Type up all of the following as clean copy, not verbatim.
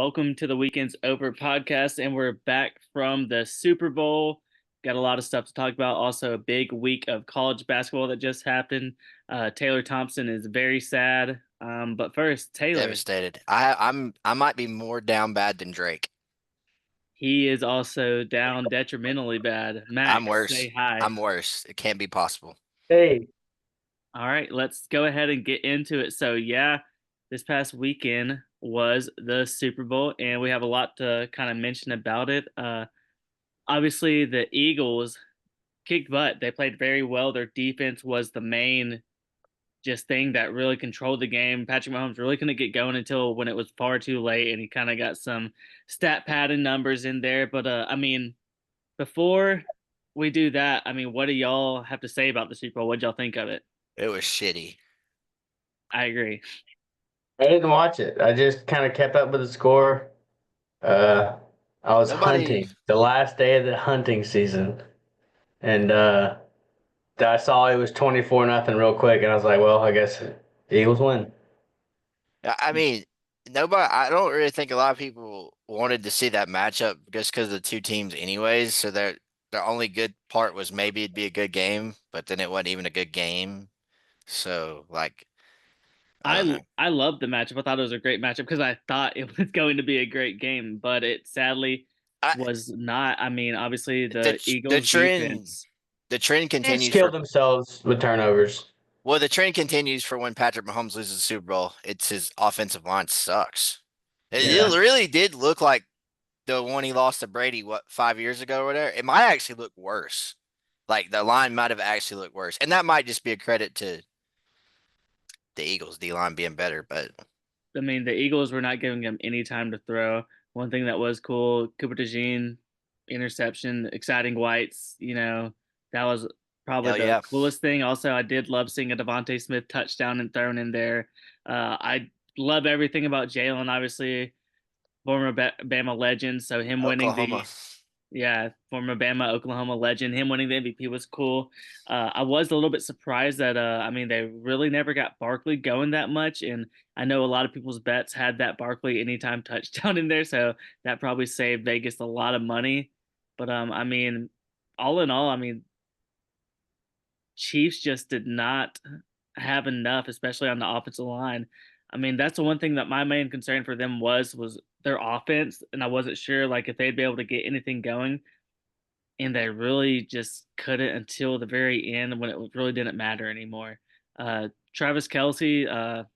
Welcome to the Weekends Over podcast, and we're back from the Super Bowl. Got a lot of stuff to talk about. Also, a big week of college basketball that just happened. Taylor Thompson is very sad. But first, Taylor, Devastated. I might be more down bad than Drake. he is also down detrimentally bad. I'm Max, worse. say hi. I'm worse. It can't be possible. Hey, All right, let's go ahead and get into it. So, yeah, this past weekend was the Super Bowl, and we have a lot to kind of mention about it. Obviously, the Eagles kicked butt. They played very well. Their defense was the main just thing that really controlled the game. Patrick Mahomes really couldn't get going until when it was far too late, and he kind of got some stat padding numbers in there. But before we do that, what do y'all have to say about the Super Bowl? What'd y'all think of it? It was shitty. I agree. I didn't watch it. I just kind of kept up with the score. Uh, I was Nobody. hunting the last day of the hunting season, and I saw it was 24-0 real quick, and I was like, well, I guess the Eagles win. I mean, nobody. I don't really think a lot of people wanted to see that matchup just because of the two teams, anyways. So their only good part was maybe it'd be a good game, but then it wasn't even a good game. So I don't I know. I loved the matchup. I thought it was a great matchup because I thought it was going to be a great game, but it sadly I was not. Obviously the the the Eagles trend defense. the trend They just continues killed for themselves with turnovers. Well, the trend continues for when Patrick Mahomes loses the Super Bowl. It's his offensive line sucks. It Yeah, really did look like the one he lost to Brady, 5 years ago or whatever. It might actually look worse. Like the line might have actually looked worse. And that might just be a credit to the Eagles D line being better. But The Eagles were not giving him any time to throw. One thing that was cool, Cooper DeJean interception, exciting whites. That was probably hell the yeah. coolest thing. Also, I did love seeing a Devontae Smith touchdown and thrown in there. I love everything about Jalen. Obviously, former Bama legend. So him winning Oklahoma. the yeah, former Bama Oklahoma legend, him winning the MVP was cool. I was a little bit surprised that they really never got Barkley going that much, and I know a lot of people's bets had that Barkley anytime touchdown in there, so that probably saved Vegas a lot of money. But all in all, Chiefs just did not have enough, especially on the offensive line. That's the one thing that my main concern for them was their offense, and I wasn't sure like if they'd be able to get anything going, and they really just couldn't until the very end when it really didn't matter anymore. Travis Kelsey, Get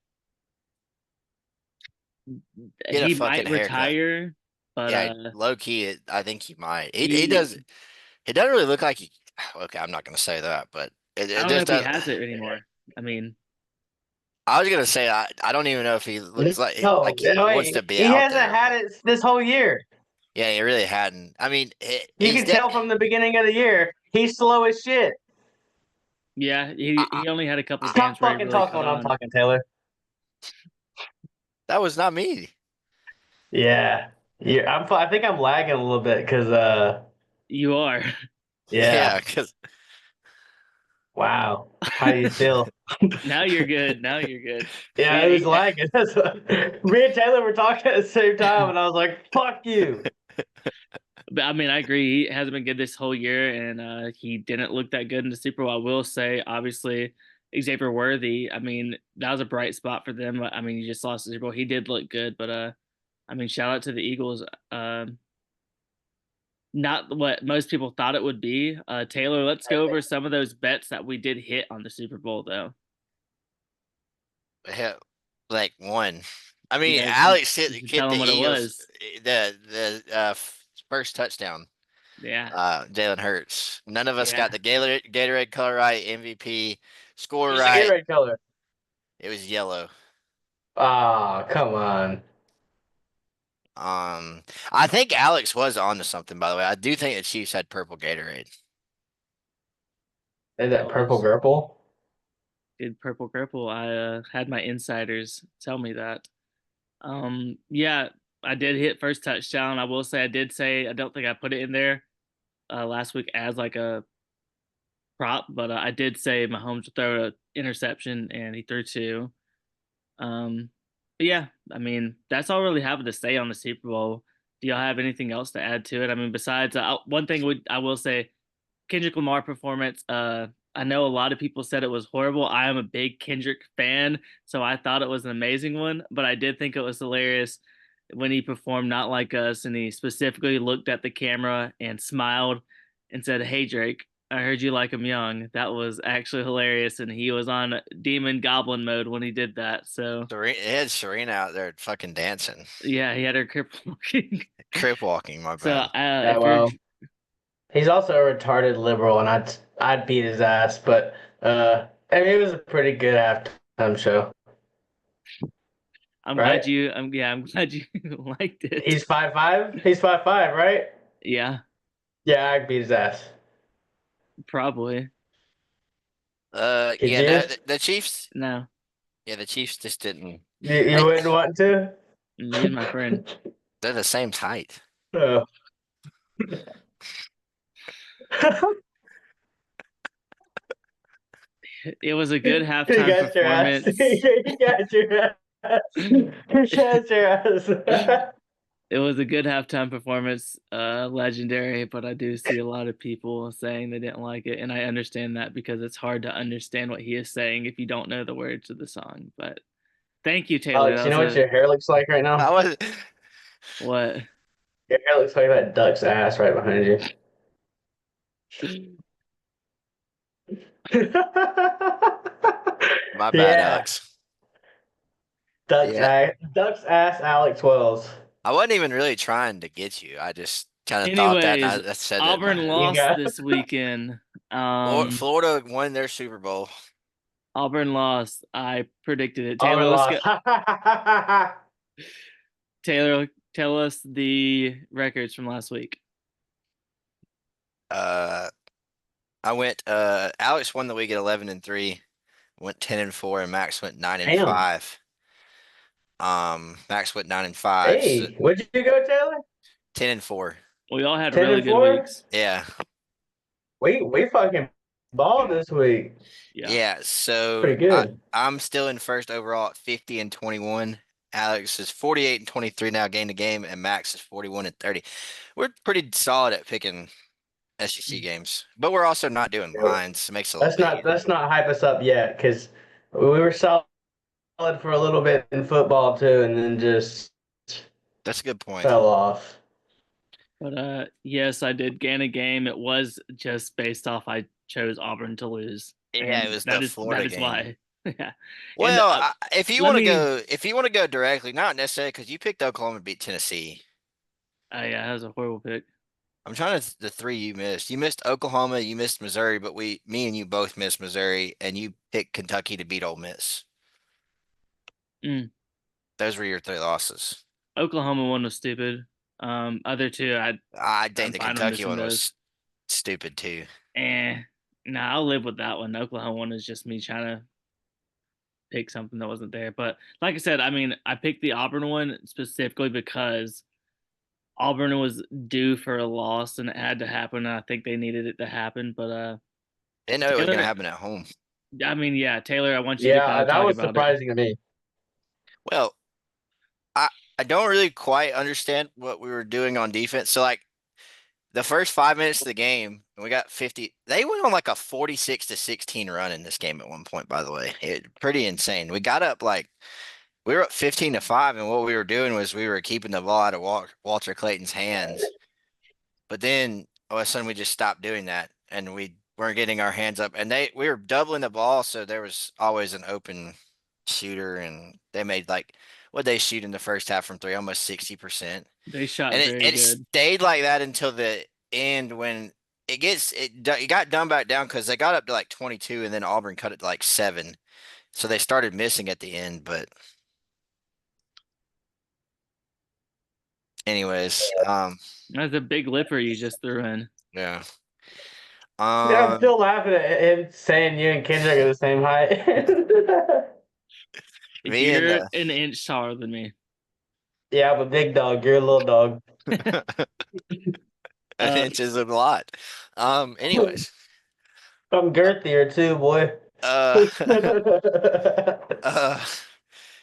a he fucking might haircut. retire, but Yeah, low key, I think he might. He he does. It doesn't really look like he. Okay, I'm not gonna say that, but I it don't know just if he does. has it anymore. I mean, I was gonna say I don't even know if he looks no, like he wants to be he out hasn't there, had but it this whole year. yeah, he really hadn't. I mean, You can tell from the beginning of the year he's slow as shit. yeah, he only had a couple games Stop where he fucking really talking caught when I'm on. talking, Taylor. that was not me. Yeah, yeah. I think I'm lagging a little bit because You are. yeah. Yeah, because Wow. How do you feel? Now you're good. Now you're good. Yeah, it was He, lagging. Me and Taylor were talking at the same time, and I was like, "Fuck you." But I agree. He hasn't been good this whole year, and he didn't look that good in the Super Bowl. I will say, obviously, Xavier Worthy. That was a bright spot for them. You just lost the Super Bowl. He did look good, but shout out to the Eagles. Not what most people thought it would be. Taylor, let's go over some of those bets that we did hit on the Super Bowl, though. hell, like one. I You mean, guys, Alex you should hit tell the them what it Eagles was. the first touchdown. Yeah, Jalen Hurts. None of us got yeah. the Gatorade color right, MVP, score Who's the right. Gatorade color? It was yellow. Ah, come on. Um, I think Alex was on to something, by the way. I do think the Chiefs had purple Gatorade. Is That that purple was purple? did purple purple. I had my insiders tell me that. Yeah, I did hit first touchdown. I will say I did say I don't think I put it in there last week as like a prop, but I did say Mahomes would throw an interception and he threw two. Um, yeah, I mean, that's all I really have to say on the Super Bowl. Do y'all have anything else to add to it? I mean, besides one thing I will say, Kendrick Lamar performance. I know a lot of people said it was horrible. I am a big Kendrick fan, so I thought it was an amazing one. But I did think it was hilarious when he performed "Not Like Us" and he specifically looked at the camera and smiled and said, "Hey Drake, I heard you like him young." That was actually hilarious, and he was on demon goblin mode when he did that. So It had Serena out there fucking dancing, yeah, he had her cripple walking. crip walking. My So bad. Yeah, if you're well, he's also a retarded liberal, and I'd beat his ass. But I mean, it was a pretty good halftime show, right? I'm glad you liked it. He's 5'5". He's 5'5", right? Yeah, Yeah, I'd beat his ass. probably. Could Yeah, you? no, the Chiefs. No, Yeah, the Chiefs just didn't. You They, wouldn't want to? he's my friend. they're the same height. Oh. It was a good You halftime got your ass. performance. You got your ass. You got your ass. It was a good halftime performance, legendary, but I do see a lot of people saying they didn't like it, and I understand that because it's hard to understand what he is saying if you don't know the words of the song. But thank you, Taylor. Alex, That you was know what a your hair looks like right I now? was. what? Your hair looks like that duck's ass right behind you. My bad, Yeah, Alex. duck's Yeah, ass, duck's ass, Alex Wells. I wasn't even really trying to get you. I just kind of thought that, Anyways, and I said it in my Auburn head. You lost got this weekend. Florida won their Super Bowl. Auburn lost. I predicted it. Taylor, Auburn let's go. lost. Taylor, tell us the records from last week. Uh, I went. Alex won the week at 11-3, went 10-4, and Max went nine and Damn. five. Max went 9-5, so Hey, where'd you go, Taylor? 10-4. We all had 10 really and good 4. weeks. Yeah, We fucking balled this week. Yeah. yeah. So Pretty good. I'm still in first overall at 50-21. Alex is 48-23 now, game to game, and Max is 41-30. We're pretty solid at picking SEC games, but we're also not doing lines. So it makes it a little bit easier. Let's not hype us up yet, because we were solid for a little bit in football too, and then just That's a good point. fell off. But yes, I did gain a game. It was just based off I chose Auburn to lose. Yeah, it And was the that Florida is game. why. Yeah. And Well, let me if you want to go directly, not necessarily because you picked Oklahoma to beat Tennessee. yeah, that was a horrible pick. I'm trying to the three you missed. You missed Oklahoma, you missed Missouri, but me and you both missed Missouri, and you picked Kentucky to beat Ole Miss. Mm. Those were your three losses. Oklahoma one was stupid. Other two I think I'm the fine on Kentucky missing one those. was stupid too. Nah, I'll live with that one. Oklahoma one is just me trying to pick something that wasn't there. But like I said, I mean, I picked the Auburn one specifically because Auburn was due for a loss and it had to happen. And I think they needed it to happen. But Didn't know it was going to Taylor, happen at home. I mean, yeah, Taylor, I want you to kind Yeah, of that talk was about it. surprising to me. Well, I don't really quite understand what we were doing on defense. So like the first 5 minutes of the game, and we got 50. They went on like a 46-16 run in this game at one point, by the way. Pretty insane. We got up like we were up 15-5, and what we were doing was we were keeping the ball out of Walter Clayton's hands. But then all of a sudden we just stopped doing that, and we weren't getting our hands up. And we were doubling the ball, so there was always an open shooter, and they made like what they shoot in the first half from three, almost 60%. They shot And very it good. stayed like that until the end when it got done back down because they got up to like 22 and then Auburn cut it to like 7. So they started missing at the end. But anyways, That's a big lipper you just threw in. yeah. Yeah, I'm still laughing at him saying you and Kendrick are the same height. Me and You're an inch taller than me. Yeah, I'm a big dog. You're a little dog. an inch is a lot. Anyways, I'm girthier too, boy. uh, uh,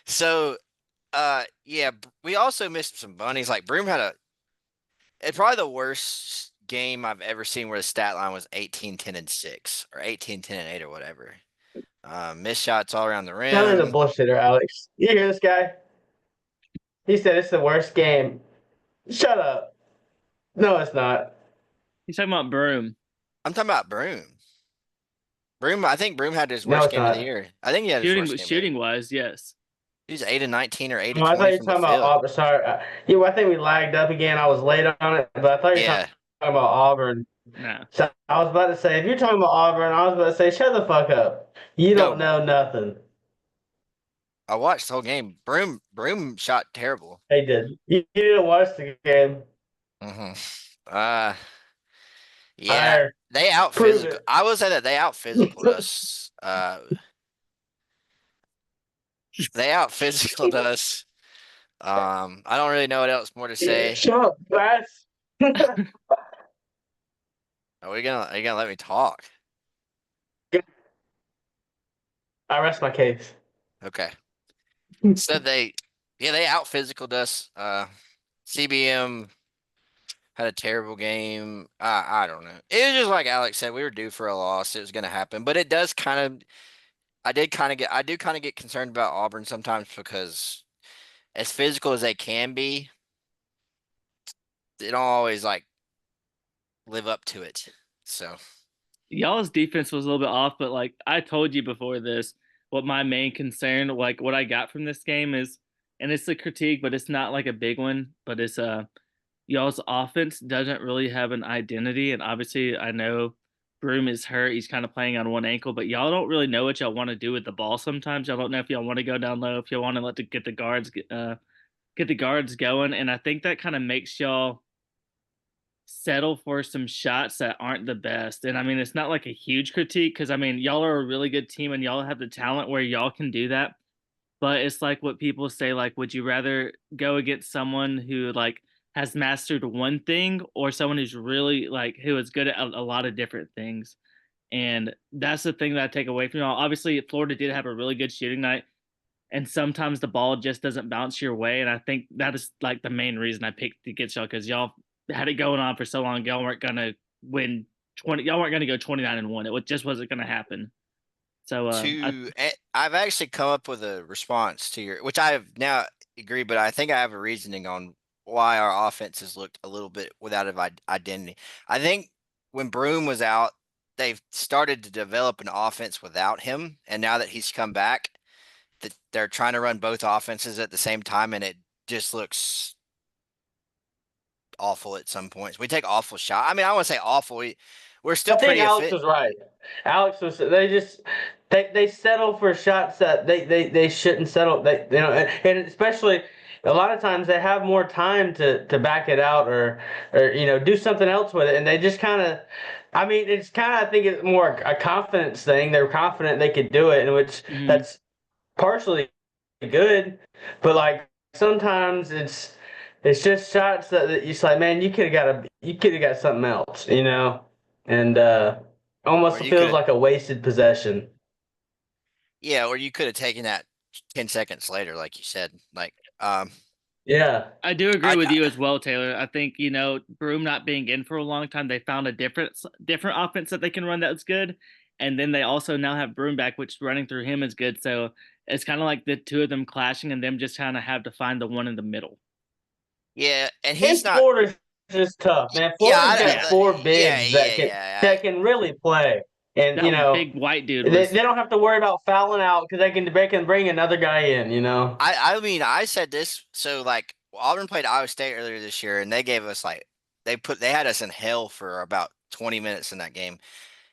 so Yeah, we also missed some bunnies. Like Broom had it's probably the worst game I've ever seen where the stat line was 18, 10, and 6 or 18, 10, and 8 or whatever. Missed shots all around the Tyler's a rim. bullshitter, Alex. You hear this guy? He said it's the worst game. Shut up. No, it's not. He's talking about Broom. I'm talking about Broom. I think Broom had his No, worst it's game of the not. year. I think he had his worst Shooting, game of the year. shooting wise, yes. He was 8 of 19 or 8 Oh, of I thought 20 you were from the talking about field. Auburn. Sorry. Yeah, well, I think we lagged up again. I was late on it, but I thought you were talking Yeah. about Auburn. Nah. So I was about to say, if you're talking about Auburn, I was about to say, shut the fuck up. You don't No, know nothing. I watched the whole game. Broom shot terrible. They did. You didn't watch the game. hmm Uh, yeah, Higher. they out Prove physical. it. I will say that they out physical us. They out physical us. I don't really know what else more to say. Shut up, guys. Are you gonna let me talk? I rest my case. Okay. So they out physical us. CBM had a terrible game. I don't know. It was just like Alex said, we were due for a loss. It was gonna happen. But it does kind of I do kind of get concerned about Auburn sometimes because as physical as they can be, they don't always like live up to it. So Y'all's defense was a little bit off, but like I told you before this, what my main concern, like what I got from this game is, and it's a critique, but it's not like a big one, but it's y'all's offense doesn't really have an identity, and obviously I know Broom is hurt; he's kind of playing on one ankle, but y'all don't really know what y'all want to do with the ball. Sometimes y'all don't know if y'all want to go down low, if you want to get the guards get the guards going, and I think that kind of makes y'all settle for some shots that aren't the best. And I mean, it's not like a huge critique because I mean, y'all are a really good team and y'all have the talent where y'all can do that. But it's like what people say, like, would you rather go against someone who like has mastered one thing or someone who's really like who is good at a lot of different things? And that's the thing that I take away from y'all. Obviously, Florida did have a really good shooting night, and sometimes the ball just doesn't bounce your way. And I think that is like the main reason I picked against y'all because y'all had it going on for so long. Y'all weren't gonna win 20. Y'all weren't gonna go 29-1. Just wasn't gonna happen. So I've actually come up with a response to your, which I have now agree, but I think I have a reasoning on why our offense has looked a little bit without an identity. I think when Broom was out, they've started to develop an offense without him, and now that he's come back, that they're trying to run both offenses at the same time, and it just looks awful at some points. We take awful shot. I mean, I want to say awful. We're still I think pretty Alex efficient. was right. Alex was. They settle for shots that they shouldn't settle. And especially a lot of times they have more time to back it out or do something else with it, and they just kind of. I mean, it's kind of I think it's more a confidence thing. They're confident they could do it, and which mhm. that's partially good, but like sometimes it's just shots that you like, man, you could have got something else, and Or almost you feels could, like a wasted possession. yeah, or you could have taken that 10 seconds later, like you said. Like, Yeah, I do agree I, with you as well, Taylor. I think Broom not being in for a long time, they found a different offense that they can run that's good, and then they also now have Broom back, which running through him is good. So it's kind of like the two of them clashing, and them just kind of have to find the one in the middle. yeah, and and he's not. Florida's just tough, man. Yeah, Florida's got Yeah, four yeah, bigs yeah, yeah. that can really play, and that big white dude they was. don't have to worry about fouling out because they can bring another guy in, I mean, I said this. So like, Auburn played Iowa State earlier this year, and they gave us like they had us in hell for about 20 minutes in that game.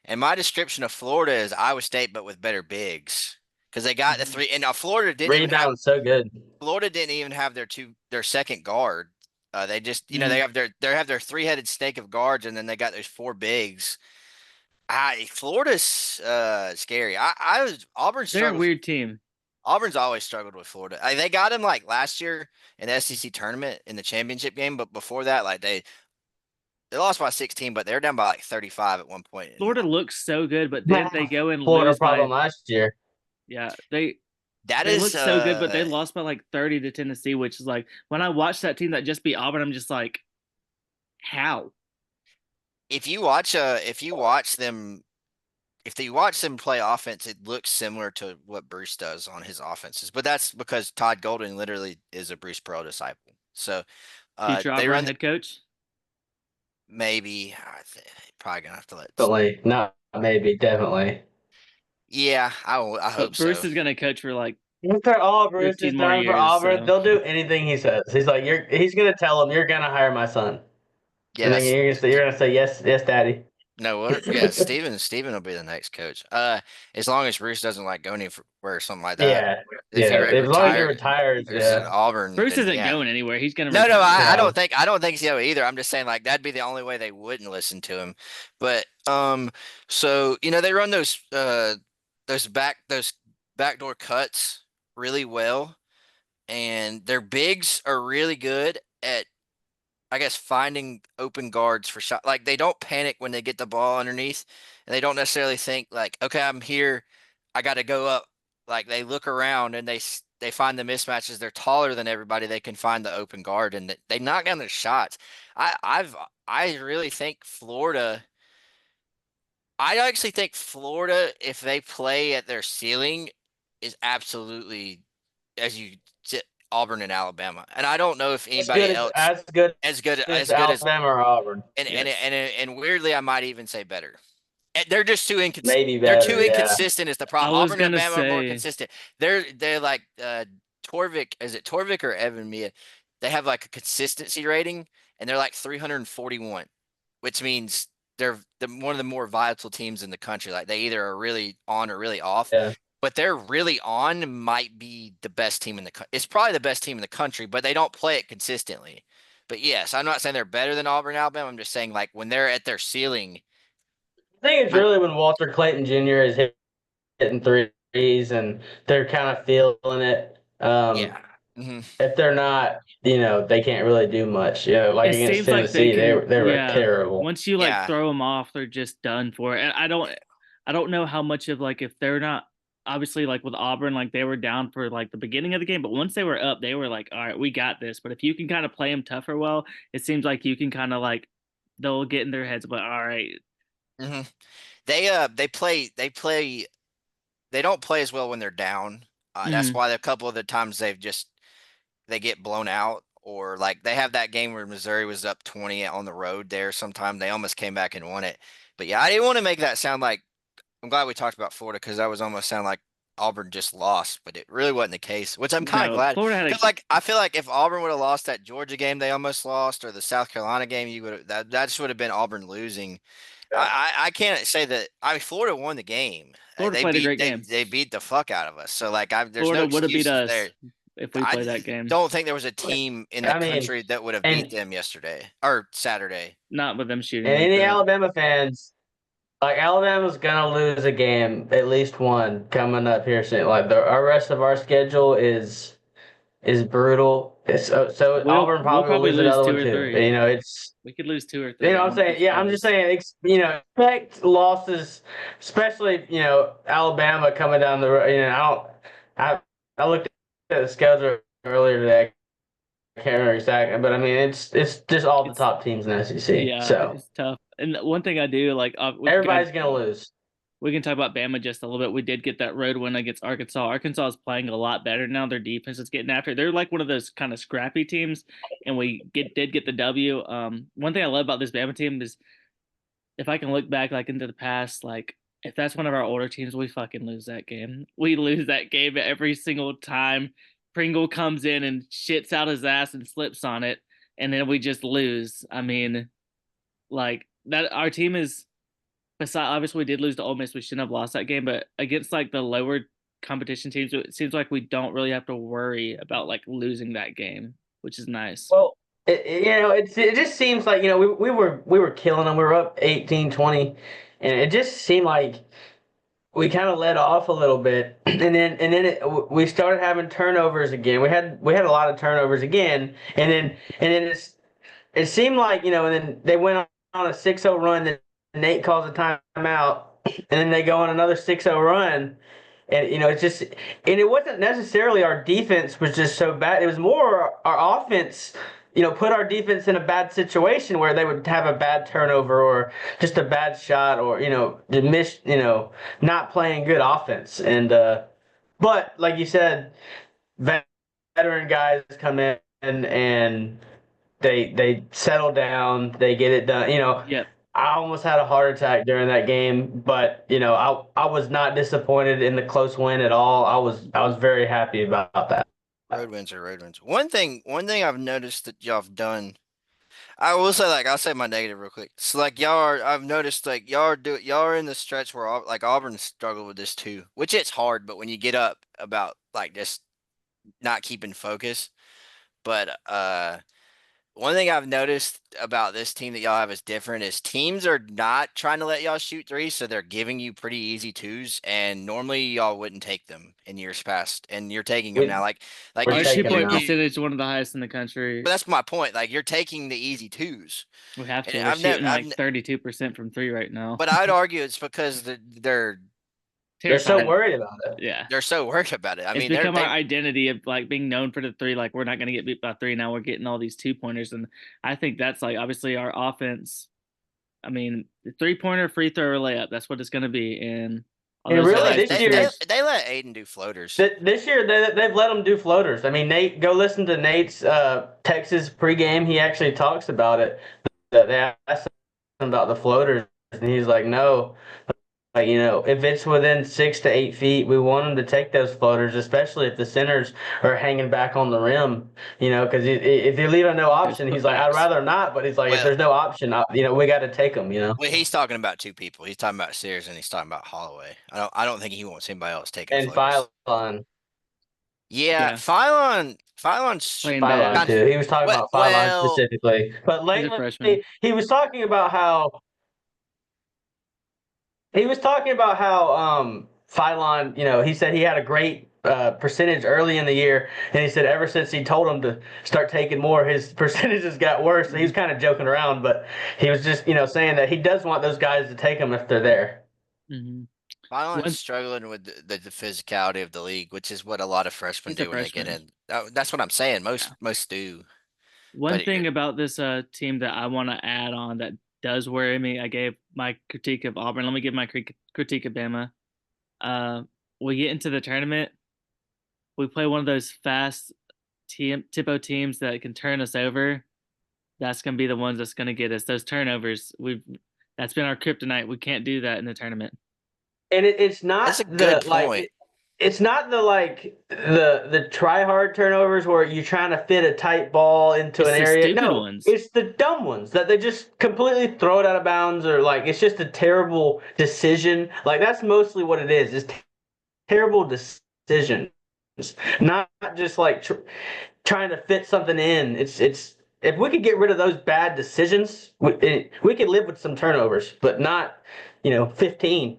And my description of Florida is Iowa State, but with better bigs because they got the Mhm. three. And now Rebound so good. Florida didn't even have their second guard. They just they Mhm. have their three-headed snake of guards, and then they got those four bigs. Florida's scary. I was They're a weird team. Auburn's always struggled with Florida. They got him like last year in the SEC tournament in the championship game, but before that, like they lost by 16, but they were down by like 35 at one point. And Florida looks so good, but then they go and Florida lose by problem last year. yeah, That They is look so good, but they lost by like 30 to Tennessee, which is like when I watch that team that just beat Auburn, I'm just like, how? if you watch them play offense, it looks similar to what Bruce does on his offenses. But that's because Todd Golden literally is a Bruce Pearl disciple. So Future they Auburn run head coach. maybe probably gonna have to let. Definitely, not maybe, definitely. Yeah, I hope But Bruce so. is gonna coach for like After all Bruce 13 has more done for years. Auburn, So they'll do anything he says. He's like, he's gonna tell them, you're gonna hire my son, Yeah, and then that's you're gonna say yes, yes, daddy. no what? Yeah, Steven will be the next coach. As long as Bruce doesn't like go anywhere or something like that. Yeah, If he yeah. As long as he retires retires, at yeah. Auburn, Bruce then isn't yeah. going anywhere. He's gonna No, retire. I No, don't think so either. I'm just saying like that'd be the only way they wouldn't listen to him. But so they run those backdoor cuts really well, and their bigs are really good at I guess finding open guards for shot. Like they don't panic when they get the ball underneath, and they don't necessarily think like, okay, I'm here, I got to go up. Like they look around and they find the mismatches. They're taller than everybody. They can find the open guard and they knock down their shots. I really think Florida. I actually think Florida, if they play at their ceiling, is absolutely as you said, Auburn and Alabama. And I don't know if as anybody good as else as as good as Alabama or Auburn. Yes. and weirdly, I might even say better. They're just too Maybe they're too better. Yeah, inconsistent is the I problem. was Auburn and gonna Alabama are more say consistent. They're like Torvik. Is it Torvik or Evan Mia? They have like a consistency rating, and they're like 341, which means they're one of the more volatile teams in the country. Like they either are really on or really off. yeah. But they're really on might be the best team in the it's probably the best team in the country, but they don't play it consistently. But yes, I'm not saying they're better than Auburn, Alabama. I'm just saying like when they're at their ceiling. I think it's I, really when Walter Clayton Jr. is hitting threes and they're kind of feeling it. yeah. Hmm. If they're not, they can't really do much. Like it against seems like they Tennessee, can. they were Yeah, terrible. once you like Yeah. throw them off, they're just done for. And I don't know how much of like if they're not obviously like with Auburn, like they were down for like the beginning of the game, but once they were up, they were like, all right, we got this. But if you can kind of play them tougher, well, it seems like you can kind of like they'll get in their heads, but all right. Hmm. They don't play as well when they're down. That's Mm, why a couple of the times they get blown out, or like they have that game where Missouri was up 20 on the road there sometime. They almost came back and won it. But yeah, I didn't want to make that sound like I'm glad we talked about Florida because that was almost sound like Auburn just lost, but it really wasn't the case, which I'm kind of no, glad Florida had because a like I feel like if Auburn would have lost that Georgia game they almost lost or the South Carolina game, you would that just would have been Auburn losing. Yeah. I can't say that. I mean, Florida won the game. Florida played a great game. They beat the fuck out of us. So like there's no Florida would have beat excuses there. us if we I played that game. don't think there was a team in the I mean, country that would have beat and them yesterday or Saturday. Not with them shooting and like any that. Alabama fans, like Alabama's gonna lose a game, at least one coming up here soon. Like our rest of our schedule is brutal. So Auburn We'll probably will probably lose lose another two one or too. three. It's We could lose two or three. I I'm wouldn't be saying, yeah, I'm just surprised. saying, expect losses, especially Alabama coming down the road. I looked at the schedule earlier today. I can't remember exactly, but I mean it's just all the It's top teams in the SEC. yeah, So it's tough. And one thing I do like, everybody's gonna lose. we can talk about Bama just a little bit. We did get that road win against Arkansas. Arkansas is playing a lot better now. Their defense is getting after. They're like one of those kind of scrappy teams, and we did get the W. One thing I love about this Bama team is if I can look back like into the past, like if that's one of our older teams, we fucking lose that game. We lose that game every single time. Pringle comes in and shits out his ass and slips on it, and then we just lose. I mean, like that our team is besides obviously we did lose to Ole Miss. We shouldn't have lost that game, but against like the lower competition teams, it seems like we don't really have to worry about like losing that game, which is nice. Well, it just seems like we were killing them. We were up 18-20, and it just seemed like we kind of let off a little bit, we started having turnovers again. We had a lot of turnovers again, and then it seemed like and then they went on a 6-0 run. Then Nate calls a timeout, and then they go on another 6-0 run, And it's just, and it wasn't necessarily our defense was just so bad. It was more our offense. Put our defense in a bad situation where they would have a bad turnover or just a bad shot or the miss. Not playing good offense. And but like you said, veteran guys come in and they settle down. They get it done. Yep. I almost had a heart attack during that game, but I was not disappointed in the close win at all. I was very happy about that. Road wins are road wins. One thing I've noticed that y'all have done. I will say, like, I'll say my negative real quick. So, like, I've noticed, like, y'all are in the stretch where, like, Auburn struggled with this too, which it's hard, but when you get up about, like, just not keeping focus. But, one thing I've noticed about this team that y'all have is different is teams are not trying to let y'all shoot threes, so they're giving you pretty easy twos, and normally y'all wouldn't take them in years past, and you're taking them We, now. Like we're Our you, two taking you, them point now. you. percentage is one of the highest in the But country. that's my point. Like you're taking the easy twos, We have and to. We're shooting like 32% from three right now. but I'd argue it's because They're so Terrified. worried about it. Yeah. they're so worried about it. I It's mean, become our identity of like being known for the three. Like we're not going to get beat by three. Now we're getting all these 2-pointers, and I think that's like obviously our offense. I mean, the 3-pointer, free throw, or layup. That's what it's going to be, and all And those they are really, let highest this they they, year, percentage. they let Aiden do floaters. this year they've let them do floaters. I mean, Nate, go listen to Nate's Texas pregame. He actually talks about it. That they asked him about the floaters, and he's like, no. Like, if it's within 6 to 8 feet, we want them to take those floaters, especially if the centers are hanging back on the rim. Because if you're leaving no There's option, he's like, I'd putbacks. rather not. But he's like, if Well, there's no option, we got to take them. well, he's talking about two people. He's talking about Sears and he's talking about Holloway. I don't think he wants anybody else taking And floaters. Yeah, Yeah, Phylon's playing Phylon bad. kind of too. He was talking about Phylon well. specifically. But He's a lately, freshman. he was talking about how Phylon, he said he had a great percentage early in the year, and he said ever since he told him to start taking more, his percentages got worse. So he was kind of joking around, but he was just saying that he does want those guys to take them if they're there. Mm-hmm. Phylon's One, struggling with the physicality of the league, which is what a lot of freshmen he's a do when they get freshman. in. That's what I'm saying. Most Yeah. most do. One But thing about this team that I want to add on that does worry me, I gave my critique of Auburn. Let me give my critique of Bama. Uh, we get into the tournament, we play one of those fast tempo teams that can turn us over. That's gonna be the ones that's gonna get us those turnovers. That's been our kryptonite. We can't do that in the tournament. And it's that's a not good the point. it's not the try hard turnovers where you're trying to fit a tight ball into It's an the area. stupid No, ones. it's the dumb ones that they just completely throw it out of bounds or like it's just a terrible decision. Like that's mostly what it is. It's terrible decisions, not just like trying to fit something in. It's if we could get rid of those bad decisions, we could live with some turnovers, but not 15.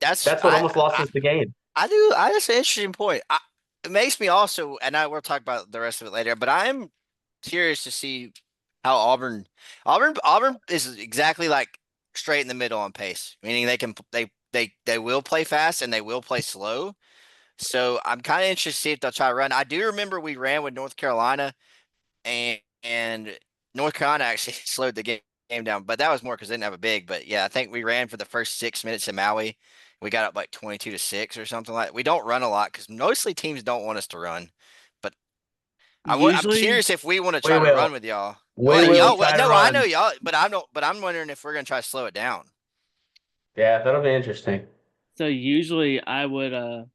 That's That's what almost lost us the game. I do. That's an interesting point. It makes me also, and we'll talk about the rest of it later. But I'm curious to see how Auburn is exactly like straight in the middle on pace, meaning they will play fast and they will play slow. So I'm kind of interested to see if they'll try to run. I do remember we ran with North Carolina, and North Carolina actually slowed the game down, but that was more because they didn't have a big. But yeah, I think we ran for the first 6 minutes in Maui. We got up like 22-6 or something like that. We don't run a lot because mostly teams don't want us to run. But I'm Usually, curious if we want to We try to run will. with y'all. We Well, will y'all, try to no, I know run. y'all, but I don't. But I'm wondering if we're gonna try to slow it down. Yeah, that'll be interesting. usually I would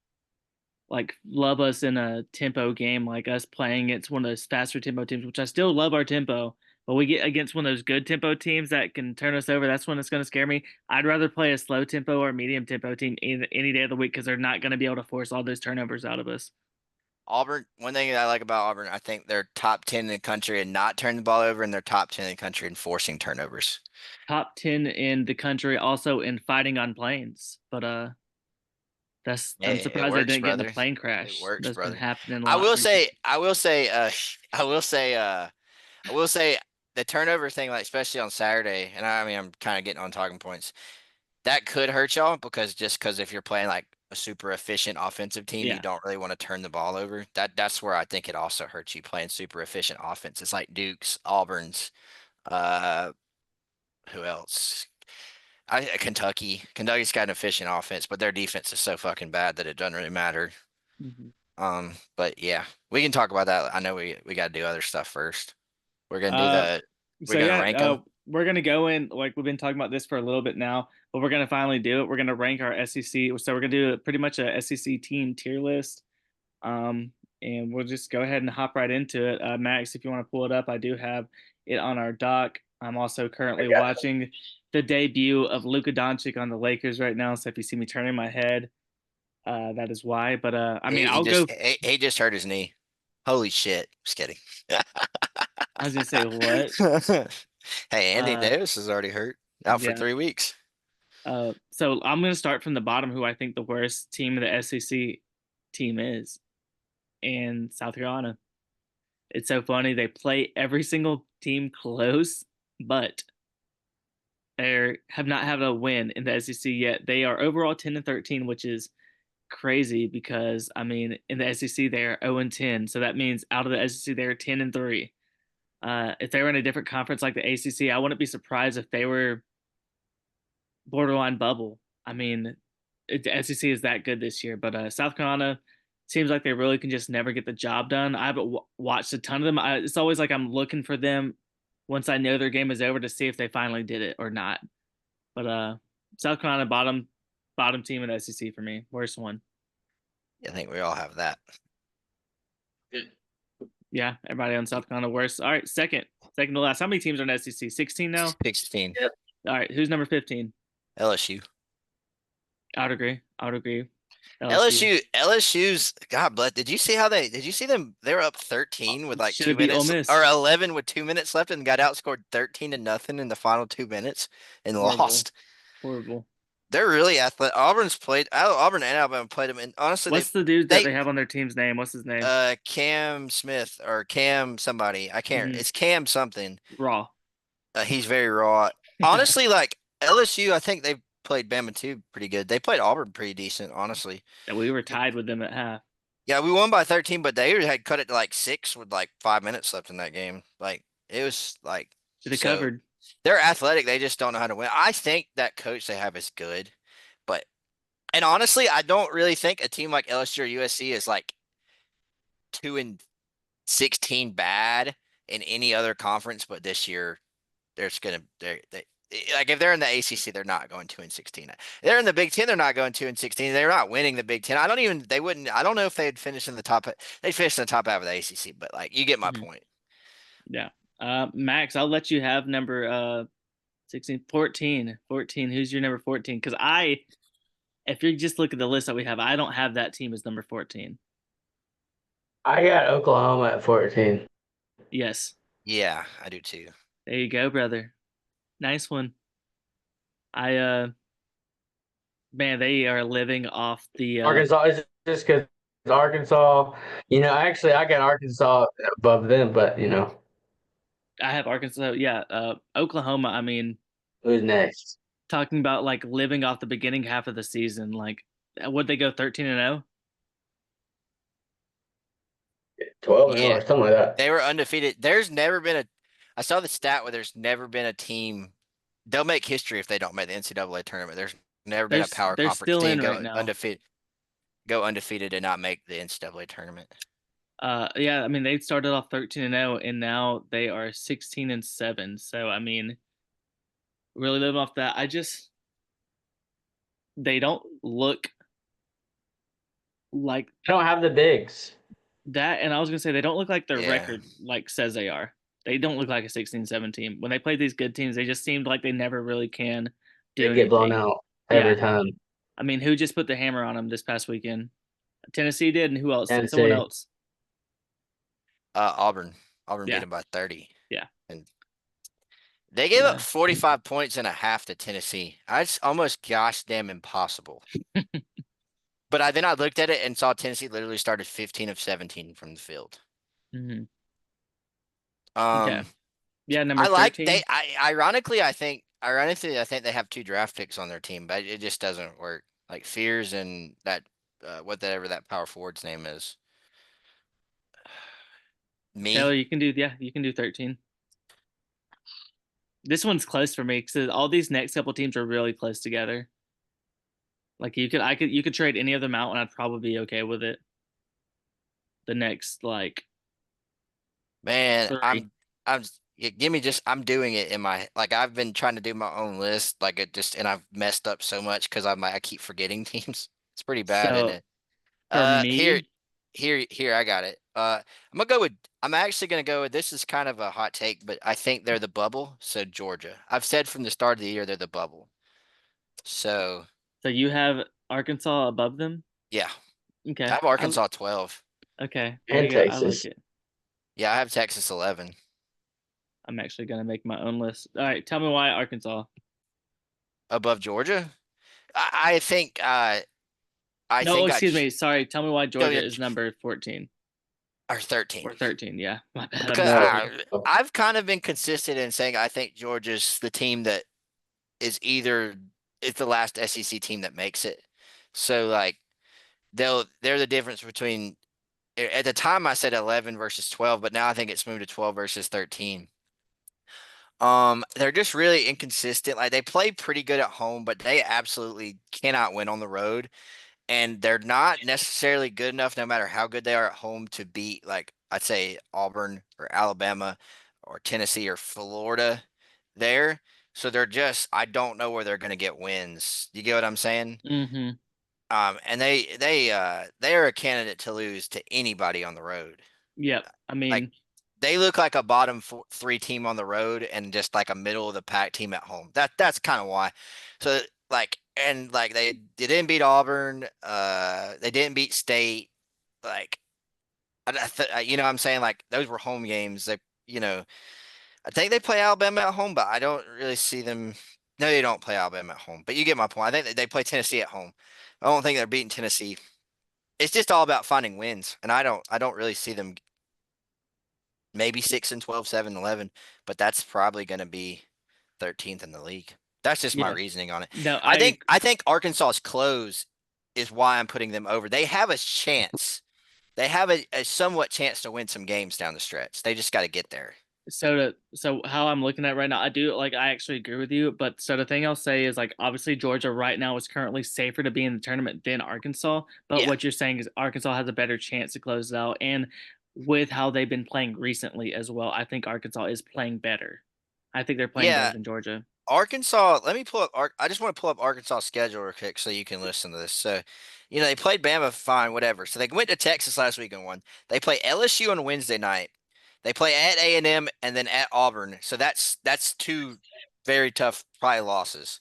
like love us in a tempo game, like us playing against one of those faster tempo teams, which I still love our tempo. But we get against one of those good tempo teams that can turn us over. That's when it's going to scare me. I'd rather play a slow tempo or medium tempo team any day of the week because they're not going to be able to force all those turnovers out of us. Auburn. One thing that I like about Auburn, I think they're top 10 in the country and not turning the ball over, and they're top 10 in the country in forcing turnovers. Top 10 in the country, also in fighting on planes. But I'm Hey, it surprised they works, didn't get in a brother. plane It crash. works, That's been brother. happening a I lot will say, recently. I will say, I will say, I will say the turnover thing, like especially on Saturday, and I mean I'm kind of getting on talking points. That could hurt y'all because if you're playing like a super efficient offensive team, you Yeah. don't really want to turn the ball over. That's where I think it also hurts you playing super efficient offense. It's like Duke's, Auburn's, uh, who else? Kentucky. Kentucky's got an efficient offense, but their defense is so fucking bad that it doesn't really matter. Mhm. But yeah, we can talk about that. I know we got to do other stuff first. We're gonna do Uh, we're so gonna yeah, rank them. we're gonna go in like we've been talking about this for a little bit now, but we're gonna finally do it. We're gonna rank our SEC. So we're gonna do pretty much a SEC team tier list. Um, and we'll just go ahead and hop right into it. Max, if you want to pull it up, I do have it on our doc. I'm also I currently got watching the debut of Luka Doncic on the Lakers right now. So if you see me turning my head, that is why. But I mean, He I'll just go. he just hurt his knee. Holy shit! Just kidding. I was gonna say what? Hey, Andy Uh, Davis is already hurt, out for yeah. 3 weeks. So I'm gonna start from the bottom. Who I think the worst team of the SEC team is, in South Carolina. It's so funny. They play every single team close, but they have not had a win in the SEC yet. They are overall 10-13, which is crazy because I mean in the SEC they are 0-10, so that means out of the SEC they're 10-3. If they were in a different conference like the ACC, I wouldn't be surprised if they were borderline bubble. I mean, the SEC is that good this year, but South Carolina seems like they really can just never get the job done. I haven't watched a ton of them. It's always like I'm looking for them once I know their game is over to see if they finally did it or not. But South Carolina bottom team in the SEC for me, worst one. I think we all have that. Yeah, everybody on South Carolina worst. All right, second to last. How many teams are in the SEC? 16 now. 16. Yep. All right, who's number 15? LSU. I would agree. I would agree. LSU LSU's God bless. Did you see them? They were up 13 with like should two have beat Ole minutes or Miss. 11 with 2 minutes left and got outscored 13-0 in the final 2 minutes and Horrible, lost. horrible. They're really athletic. Auburn and Alabama played them, and honestly, What's the dude that they they have on their team's name? What's his name? Cam Smith or Cam somebody. I can't. Hmm. It's Cam something. Raw. He's very raw. Honestly, like LSU, I think they played Bama too pretty good. They played Auburn pretty decent, honestly. And we were tied with them at half. Yeah, we won by 13, but they had cut it to like 6 with like 5 minutes left in that game. Like it was like Should have so covered. they're athletic. They just don't know how to win. I think that coach they have is good, but and honestly, I don't really think a team like LSU or USC is like 2-16 bad in any other conference, but this year there's gonna they like if they're in the ACC, they're not going 2-16. They're in the Big Ten, they're not going 2-16. They're not winning the Big Ten. They wouldn't. I don't know if they'd finish in the top. They'd finish in the top half of the ACC, but like you get my Mhm. point. Yeah. Max, I'll let you have number 16, 14. 14. Who's your number 14? Because if you just look at the list that we have, I don't have that team as number 14. I got Oklahoma at 14. Yes. Yeah, I do too. There you go, brother. Nice one. I man, they are living off the Arkansas is just because Arkansas, I got Arkansas above them, but I have Arkansas. Yeah, Oklahoma. I mean, who's next? talking about like living off the beginning half of the season. Like, would they go 13-0? 12 Yeah, or something like that. they were undefeated. There's never been a. I saw the stat where there's never been a team. They'll make history if they don't make the NCAA tournament. There's never been a power They're conference still team in right now. go undefeated and not make the NCAA tournament. Yeah, I mean they started off 13-0 and now they are 16-7. So I mean, really live off that. They don't look like I don't have the bigs. that, and I was gonna say they don't look like their Yeah. record like says they are. They don't look like a 16-7 team. When they play these good teams, they just seemed like they never really can do They get blown anything. out every Yeah, time. I mean, who just put the hammer on them this past weekend? Tennessee did, and who else? Someone Tennessee. else. Auburn. Auburn beat Yeah, them by 30. yeah, And they gave up yeah. 45 points and a half to Tennessee. That's almost gosh damn impossible. But then I looked at it and saw Tennessee literally started 15 of 17 from the field. Hmm. Okay. Um, Yeah, number I like 13. I think they have 2 draft picks on their team, but it just doesn't work. like Fears and that whatever that power forward's name is. Taylor, Me. you can do 13. This one's close for me because all these next couple teams are really close together. Like you could trade any of them out, and I'd probably be okay with it. The next like Man, three. give me just I'm doing it in my like I've been trying to do my own list like it just and I've messed up so much because I keep forgetting teams. It's pretty bad, isn't So it? for Here, me, I got it. I'm gonna go with. I'm actually gonna go with. This is kind of a hot take, but I think they're the bubble. So Georgia. I've said from the start of the year they're the bubble. So so you have Arkansas above them. yeah, I Okay, have Arkansas 12. okay, there And you go. I like Texas. it. Yeah, I have Texas 11 I'm actually gonna make my own list. All right, tell me why Arkansas. above Georgia. I think. I No, oh, think excuse me. Sorry. Tell me why go Georgia get is number 14 or 13 or 13. Yeah, my bad. I'm because stupid. I've kind of been consistent in saying I think Georgia's the team that is either it's the last SEC team that makes it. So like they're the difference between at the time I said 11 versus 12, but now I think it's moved to 12 versus 13. They're just really inconsistent. Like they play pretty good at home, but they absolutely cannot win on the road. And they're not necessarily good enough, no matter how good they are at home, to beat like I'd say Auburn or Alabama or Tennessee or Florida there. So they're just I don't know where they're gonna get wins. You get what I'm saying? Mm-hmm. And they are a candidate to lose to anybody on the road. Yep. I Like mean, they look like a bottom three team on the road and just like a middle of the pack team at home. That's kind of why. So like and like they didn't beat Auburn. They didn't beat State. Like you know what I'm saying, like those were home games. They you know I think they play Alabama at home, but I don't really see them. No, they don't play Alabama at home. But you get my point. I think they play Tennessee at home. I don't think they're beating Tennessee. It's just all about finding wins, and I don't really see them maybe 6-12, 7-11, but that's probably going to be 13th in the league. That's just my yeah. reasoning on it. No, I think Arkansas's close is why I'm putting them over. They have a chance. They have a somewhat chance to win some games down the stretch. They just got to get there. so how I'm looking at right now, I actually agree with you, but so the thing I'll say is like obviously Georgia right now is currently safer to be in the tournament than Arkansas, but Yeah. what you're saying is Arkansas has a better chance to close it out, and with how they've been playing recently as well, I think Arkansas is playing better. I think they're playing better Yeah. than Georgia. Arkansas, let me pull up. I just want to pull up Arkansas' schedule real quick so you can listen to this. So, they played Bama, fine, whatever. So they went to Texas last week and won. They play LSU on Wednesday night. They play at A&M and then at Auburn. So that's two very tough probably losses.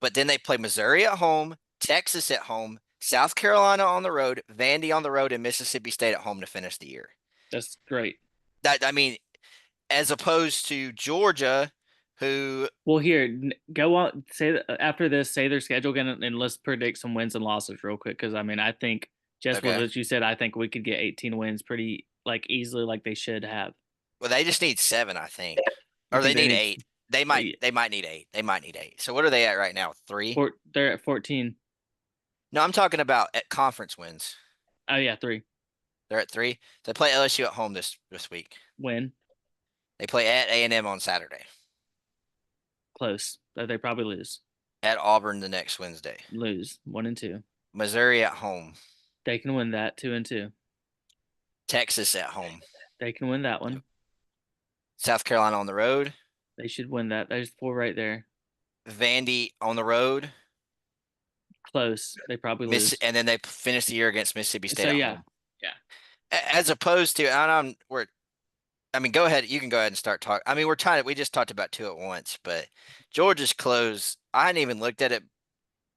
But then they play Missouri at home, Texas at home, South Carolina on the road, Vandy on the road, and Mississippi State at home to finish the year. That's great. That I mean, as opposed to Georgia, who Well, here, go on. After this, say their schedule again, and let's predict some wins and losses real quick. Because I mean, I think just with okay. what you said, I think we could get 18 wins pretty like easily, like they should have. Well, they just need 7, I think. You Or they think they need need? 8. They Well, might yeah, they might need 8. They might need 8. So what are they at right now? 3? they're at 14. No, I'm talking about at conference wins. Oh yeah, 3 They're at 3. They play LSU at home this week. win They play at A&M on Saturday. close. They probably At Auburn the next Wednesday. lose 1 and 2. Missouri at home. They can win that 2 and 2. Texas at home. They can win that one. South Carolina on the road. They should win that. There's 4 right there. Vandy on the road. Close. They probably lose. And then they finish the year against Mississippi State So at yeah, home. yeah. As opposed to, I mean, go ahead. You can go ahead and start talking. I mean, we just talked about 2 at once, but Georgia's close. I hadn't even looked at it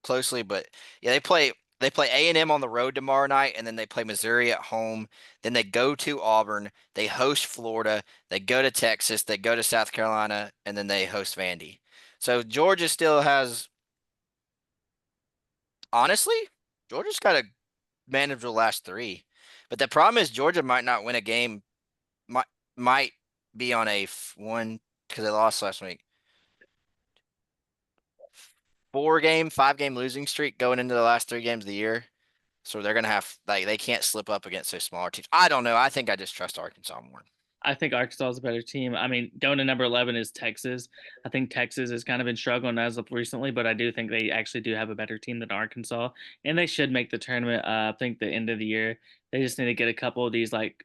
closely, but yeah, they play A&M on the road tomorrow night, and then they play Missouri at home. Then they go to Auburn. They host Florida. They go to Texas. They go to South Carolina, and then they host Vandy. So Georgia still has, honestly, Georgia's got a manageable last 3. But the problem is Georgia might not win a game. Might be on a one because they lost last week. 5 game losing streak going into the last 3 games of the year. So they're gonna have like they can't slip up against those smaller teams. I don't know. I think I just trust Arkansas more. I think Arkansas is a better team. I mean, going to number 11 is Texas. I think Texas has kind of been struggling as of recently, but I do think they actually do have a better team than Arkansas, and they should make the tournament. I think the end of the year, they just need to get a couple of these like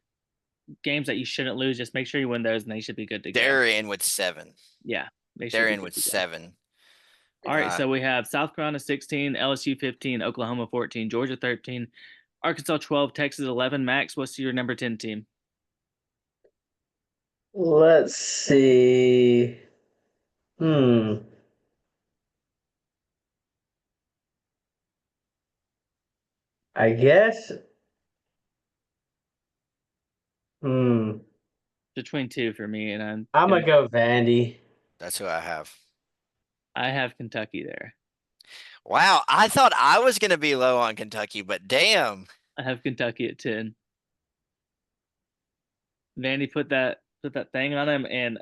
games that you shouldn't lose. Just make sure you win those, and they should be good to go. They're in with 7. Yeah, they should They're be in good with to go. 7. All right, Uh, so we have South Carolina 16, LSU 15, Oklahoma 14, Georgia 13, Arkansas 12, Texas 11. Max, what's your number 10 team? Let's see. Hmm. I guess. Hmm. Between two for me, and I'm gonna go Vandy. that's who I have. I have Kentucky there. Wow, I thought I was gonna be low on Kentucky, but damn. I have Kentucky at 10. Vandy put that thing on him, and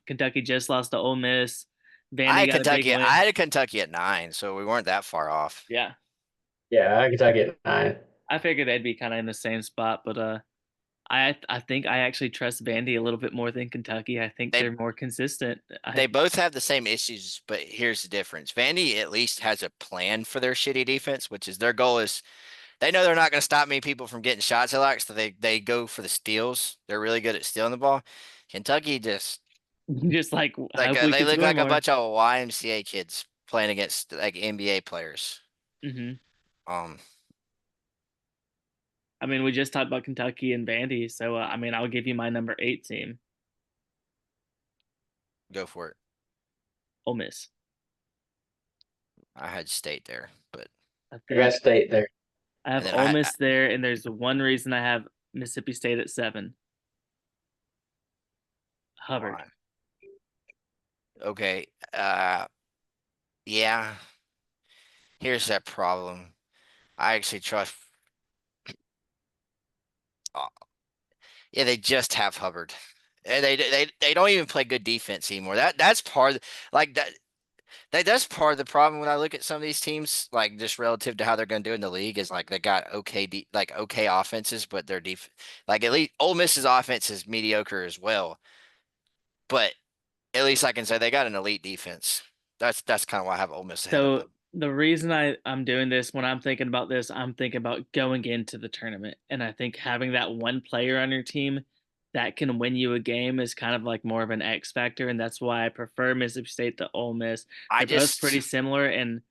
Kentucky just lost to Ole Miss. Vandy got a big I win. had Kentucky at 9, so we weren't that far off. Yeah, Yeah, I Kentucky at 9. I figured they'd be kind of in the same spot, but I think I actually trust Vandy a little bit more than Kentucky. I think They they're more consistent. they both have the same issues, but here's the difference. Vandy at least has a plan for their shitty defense, which is their goal is they know they're not going to stop many people from getting shots a lot, so they go for the steals. They're really good at stealing the ball. Kentucky just just like like hope we they can look score like a more. bunch of YMCA kids playing against like NBA players. hmm Um, I mean, we just talked about Kentucky and Vandy, so I mean, I'll give you my number 8 team, go for it. Ole Miss. I had State there, but I I got think State there. I have and then Ole Miss there, and there's one reason I have Mississippi State at 7. Hubbard. why? Okay. Yeah. Here's that problem. I actually trust. uh, Yeah, they just have Hubbard. And they don't even play good defense anymore. That's part of, like that's part of the problem when I look at some of these teams, like just relative to how they're going to do in the league, is like they got okay offenses, but their like at least Ole Miss's offense is mediocre as well. But at least I can say they got an elite defense. That's kind of why I have Ole Miss ahead of So them. the reason I'm doing this, when I'm thinking about this, I'm thinking about going into the tournament, and I think having that one player on your team that can win you a game is kind of like more of an X factor, and that's why I prefer Mississippi State to Ole Miss. I They're both just pretty similar, and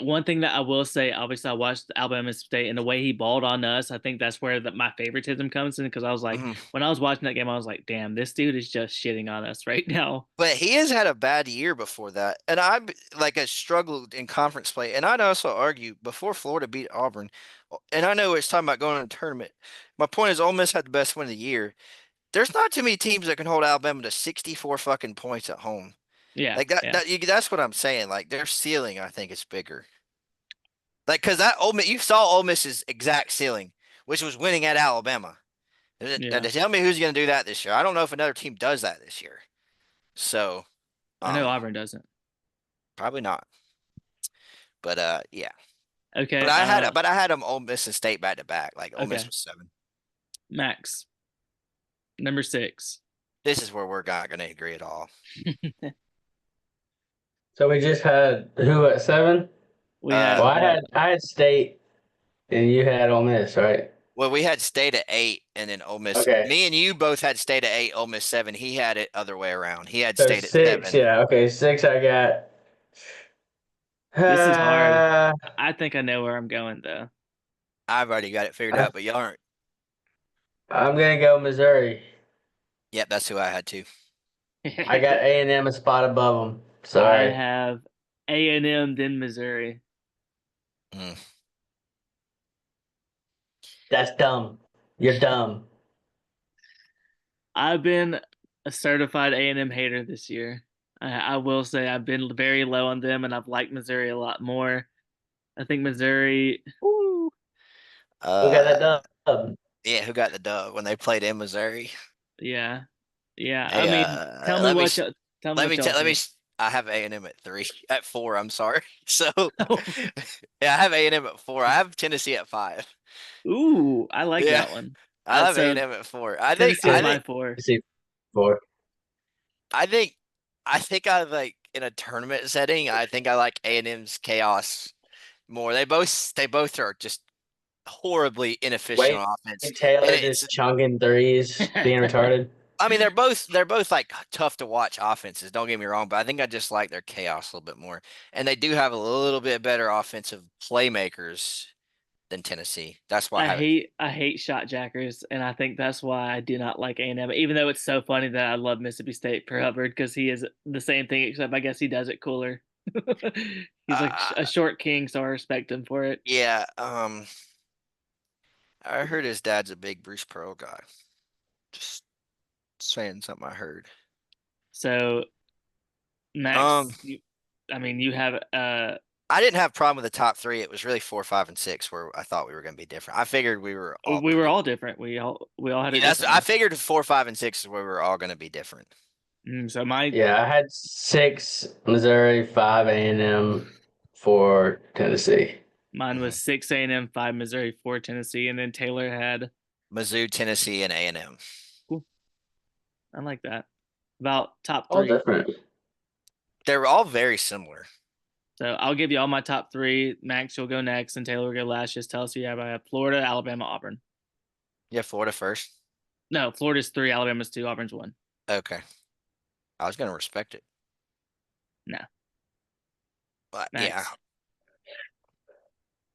one thing that I will say, obviously, I watched Alabama State and the way he balled on us. I think that's where my favoritism comes in, because I was like, mhm. when I was watching that game, I was like, damn, this dude is just shitting on us right now. But he has had a bad year before that, and like I struggled in conference play. And I'd also argue before Florida beat Auburn, and I know it's talking about going to a tournament. My point is, Ole Miss had the best win of the year. There's not too many teams that can hold Alabama to 64 fucking points at home. Yeah, Like that, yeah, that's what I'm saying. Like their ceiling, I think, is bigger. Like because that Ole Miss, you saw Ole Miss's exact ceiling, which was winning at Alabama. Now, yeah. tell me who's going to do that this year. I don't know if another team does that this year. So, I know um, Auburn doesn't. probably not. But yeah. Okay, But I had them Ole Miss and State back to back. Like Ole Miss okay. was 7. Max, number 6. This is where we're not going to agree at all. So we just had who at 7? We Uh, Well, have I had State, and you had Ole Miss, right? well, we had State at 8, and then Ole Miss. Okay. Me and you both had State at 8, Ole Miss 7. He had it other way around. He had So State at 6, 7. yeah. Okay, 6 I got. this is hard. Uh, I think I know where I'm going though. I've already got it figured out, but y'all aren't. I'm gonna go Missouri. Yep, that's who I had too. I got A&M a spot above them. I Sorry. have A&M then Missouri. Mm. That's dumb. You're dumb. I've been a certified A&M hater this year. I will say I've been very low on them, and I've liked Missouri a lot more. I think Missouri. Woo. Who got Uh, that dub? yeah, who got the dub when they played in Missouri? Yeah, yeah. I Hey, mean, tell me what y'all let me think. I have A&M at 3, at 4. I'm sorry. So, yeah, I have A&M at 4. I have Tennessee at 5. Ooh, I like Yeah, that one. I have So A&M at 4. I think, Tennessee's I my think, four. Tennessee 4. I think, I think I like in a tournament setting. I think I like A&M's chaos more. They both are just horribly inefficient Wait, on offense, and Taylor it's. just chunking threes, being retarded. I mean, they're both like tough to watch offenses. Don't get me wrong, but I think I just like their chaos a little bit more, and they do have a little bit better offensive playmakers than Tennessee. That's why I have it. I hate shot jackers, and I think that's why I do not like A&M. Even though it's so funny that I love Mississippi State per Hubbard because he is the same thing, except I guess he does it cooler. He's like Uh, a short king, so I respect him for it. yeah. I heard his dad's a big Bruce Pearl guy. Just saying something I heard. So Um, Max, I mean, you have I didn't have a problem with the top three. It was really 4, 5, and 6 where I thought we were going to be different. I figured we were all we going to were be. all different. We all had Yeah, it I differently. figured 4, 5, and 6 is where we were all going to be different. So my Yeah, I had 6 Missouri, 5 A&M, 4 Tennessee. mine Mhm. was 6 A&M, 5 Missouri, 4 Tennessee, and then Taylor had. Mizzou, Tennessee, and A&M. Cool, I like that. About top All three. different. They were all very similar. So I'll give you all my top three. Max, you'll go next, and Taylor will go last. Just tell us who you have. I have Florida, Alabama, Auburn. Yeah, Florida first. No, Florida's three, Alabama's two, Auburn's one. Okay. I was going to respect it. No, But yeah. Max,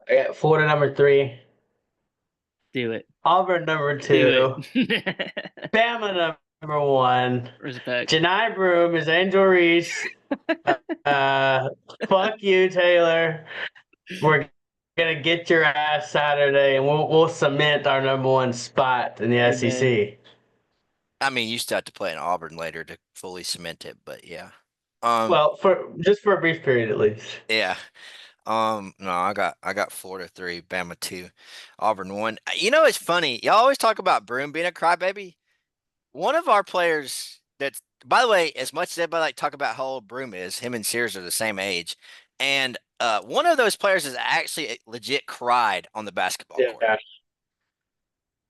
I got Florida number 3, do it. Auburn number Do 2, it. Bama number 1. Respect. Janai Broom is Angel Reese. Uh, fuck you, Taylor. We're gonna get your ass Saturday, and we'll cement our number 1 spot in the Amen. SEC. I mean, you still have to play in Auburn later to fully cement it, but yeah. Well, for a brief period at least. Yeah. No, I got Florida 3, Bama 2, Auburn 1. You know, it's funny. Y'all always talk about Broom being a crybaby. One of our players that's, by the way, as much as everybody like talk about how old Broom is, him and Sears are the same age. And one of those players has actually legit cried on the basketball court. Yeah,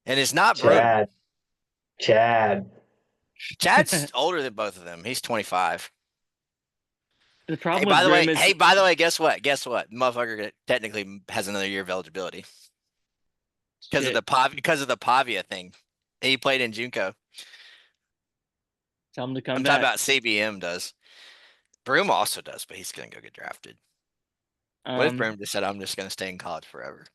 And it's not Broom. Chad. Chad. Chad's older than both of them. He's 25. The problem with Broom is Hey, by the way, guess what? Guess what? The motherfucker technically has another year of eligibility because of shit. the Pavia thing. He played in JUCO. Tell him to come I'm talking back. about CBM does. Broom also does, but he's gonna go get drafted. What if Broom just said, "I'm just gonna stay in college forever"?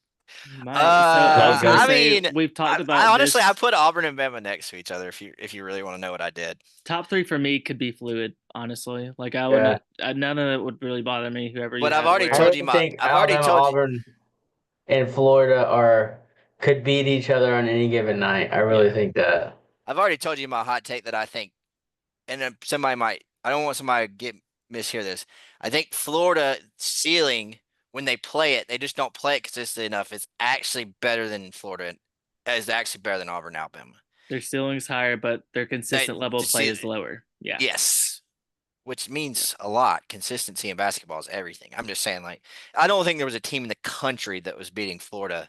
So I was gonna I say mean, we've talked I about honestly I this. put Auburn and Bama next to each other. If you really want to know what I did, Top three for me could be fluid, honestly. Like I Yeah. wouldn't, none of it would really bother me. Whoever you but had I where. really think I've already Alabama, told you. Auburn, and Florida could beat each other on any given night. I really Yeah. think that. I've already told you my hot take that I think, and then somebody might. I don't want somebody to mishear this. I think Florida ceiling when they play it, they just don't play it consistently enough. It's actually better than Florida. Is actually better than Auburn, Alabama. Their ceiling's higher, but their They, consistent level of play is lower. Yeah. yes, which means a lot. Consistency in basketball is everything. I'm just saying, like, I don't think there was a team in the country that was beating Florida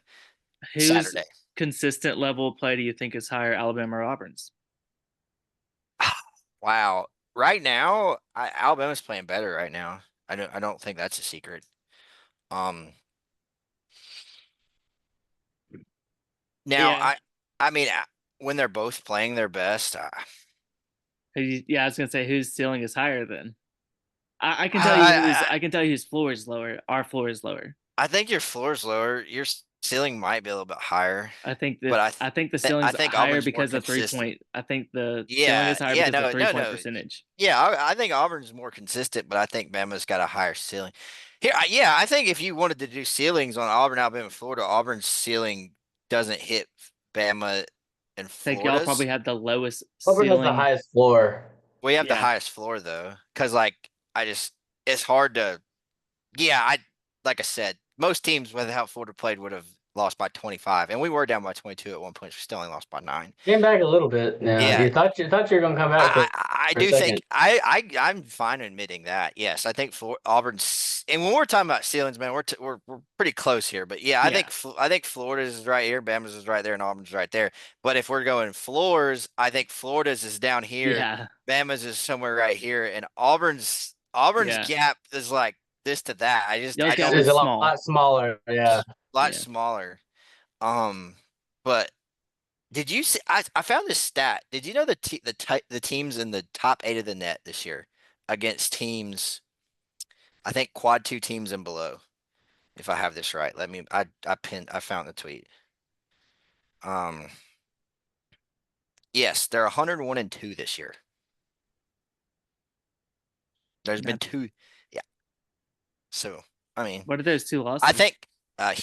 Whose Saturday. consistent level of play do you think is higher, Alabama or Auburn's? Wow. Right now, Alabama's playing better right now. I don't think that's a secret. Um, Now Yeah. I mean, when they're both playing their best, Yeah, I was gonna say whose ceiling is higher then. I can tell you whose floor is lower. Our floor is lower. I think your floor is lower. Your ceiling might be a little bit higher, I but I think the I ceiling's think higher Auburn's more because of consistent. 3-point. I think the ceiling Yeah, is higher yeah, because of no, no, 3-point no. percentage. Yeah, I think Auburn's more consistent, but I think Bama's got a higher ceiling. Here, yeah, I think if you wanted to do ceilings on Auburn, Alabama, Florida, Auburn's ceiling doesn't hit Bama and I think y'all Florida's. probably have the lowest Auburn has the ceiling. highest floor. We have the Yeah. highest floor though, because like it's hard to. Yeah, like I said, most teams without Florida played would have lost by 25, and we were down by 22 at one point. We still only lost by 9. Came back a little bit. Yeah, Yeah, you thought you were gonna come back I for a do second. think I'm fine admitting that. Yes, I think Auburn's, and when we're talking about ceilings, man, we're pretty close here. But yeah, Yeah. I think Florida's is right here, Bama's is right there, and Auburn's right there. But if we're going floors, I think Florida's is down here, Yeah. Bama's is somewhere right here, and Auburn's Yeah. gap is like this to that. Y'all's I gap don't It's is a small. lot smaller. Yeah. lot Yeah. smaller. But did you see? I found this stat. Did you know the teams in the top 8 of the net this year against teams? I think quad 2 teams and below. If I have this right, let me. I found the tweet. Um, yes, they're 101 and 2 this year. There's been That's, two. Yeah. So I mean, what are those two I losses? think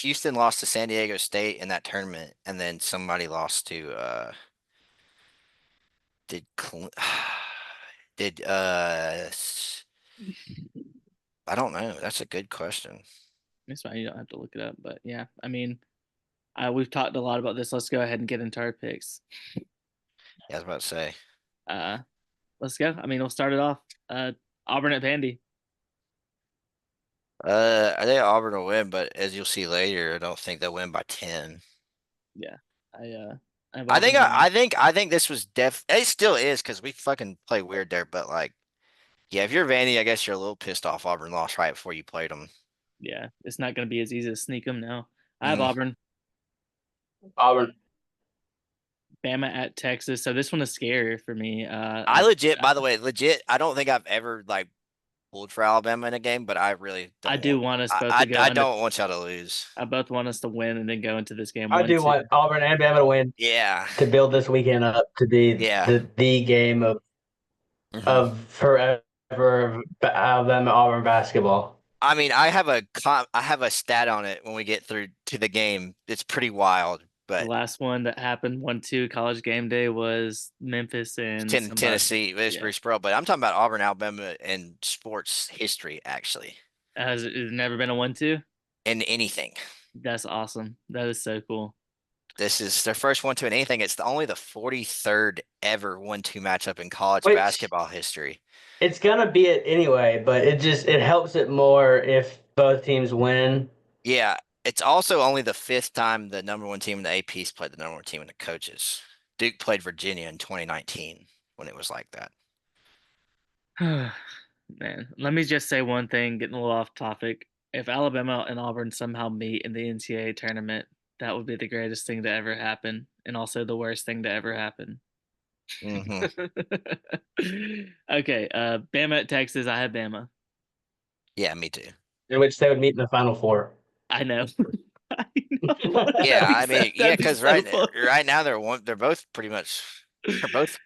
Houston lost to San Diego State in that tournament, and then somebody lost to did did I don't know. That's a good question. That's fine. You don't have to look it up. But yeah, I mean, we've talked a lot about this. Let's go ahead and get into our picks. Yeah, I was about to say. Uh, let's go. I mean, we'll start it off. Auburn at Vandy. I think Auburn will win, but as you'll see later, I don't think they'll win by 10. Yeah, I have Auburn winning. I think this was it still is because we fucking play weird there, but like, yeah, if you're Vandy, I guess you're a little pissed off Auburn lost right before you played them. Yeah, it's not going to be as easy to sneak them now. I have Mm. Auburn. Auburn. Bama at Texas. So this one is scary for me. I legit, by the way, legit, I don't think I've ever like pulled for Alabama in a game, but I really I don't do want. want us both to go I into. don't want y'all to lose. I both want us to win and then go into this game I one do two. want Auburn and Bama to win Yeah, to build this weekend up to be yeah. the game Hmm. of forever of Alabama Auburn basketball. I mean, I have a stat on it when we get through to the game. It's pretty wild, The but last one that happened 1-2 college game day was Memphis and somebody. Tennessee, it's Yeah, Bruce Pearl, but I'm talking about Auburn, Alabama, and sports history actually, has it never been a 1-2? in anything. That's awesome. That is so cool. This is their first 1-2 in anything. It's only the 43rd ever 1-2 matchup in college Which basketball history. it's gonna be it anyway, but it helps it more if both teams win. Yeah, it's also only the 5th time the number 1 team in the AP's played the number 1 team in the coaches. Duke played Virginia in 2019 when it was like that. Man, let me just say one thing, getting a little off topic. If Alabama and Auburn somehow meet in the NCAA tournament, that would be the greatest thing to ever happen, and also the worst thing to ever happen. Hmm. Okay, Bama at Texas. I have Bama. Yeah, me too. In which they would meet in the Final Four. I know. I know. Yeah, That'd I be mean, yeah, that'd be because so fun. right now they're both pretty much they're both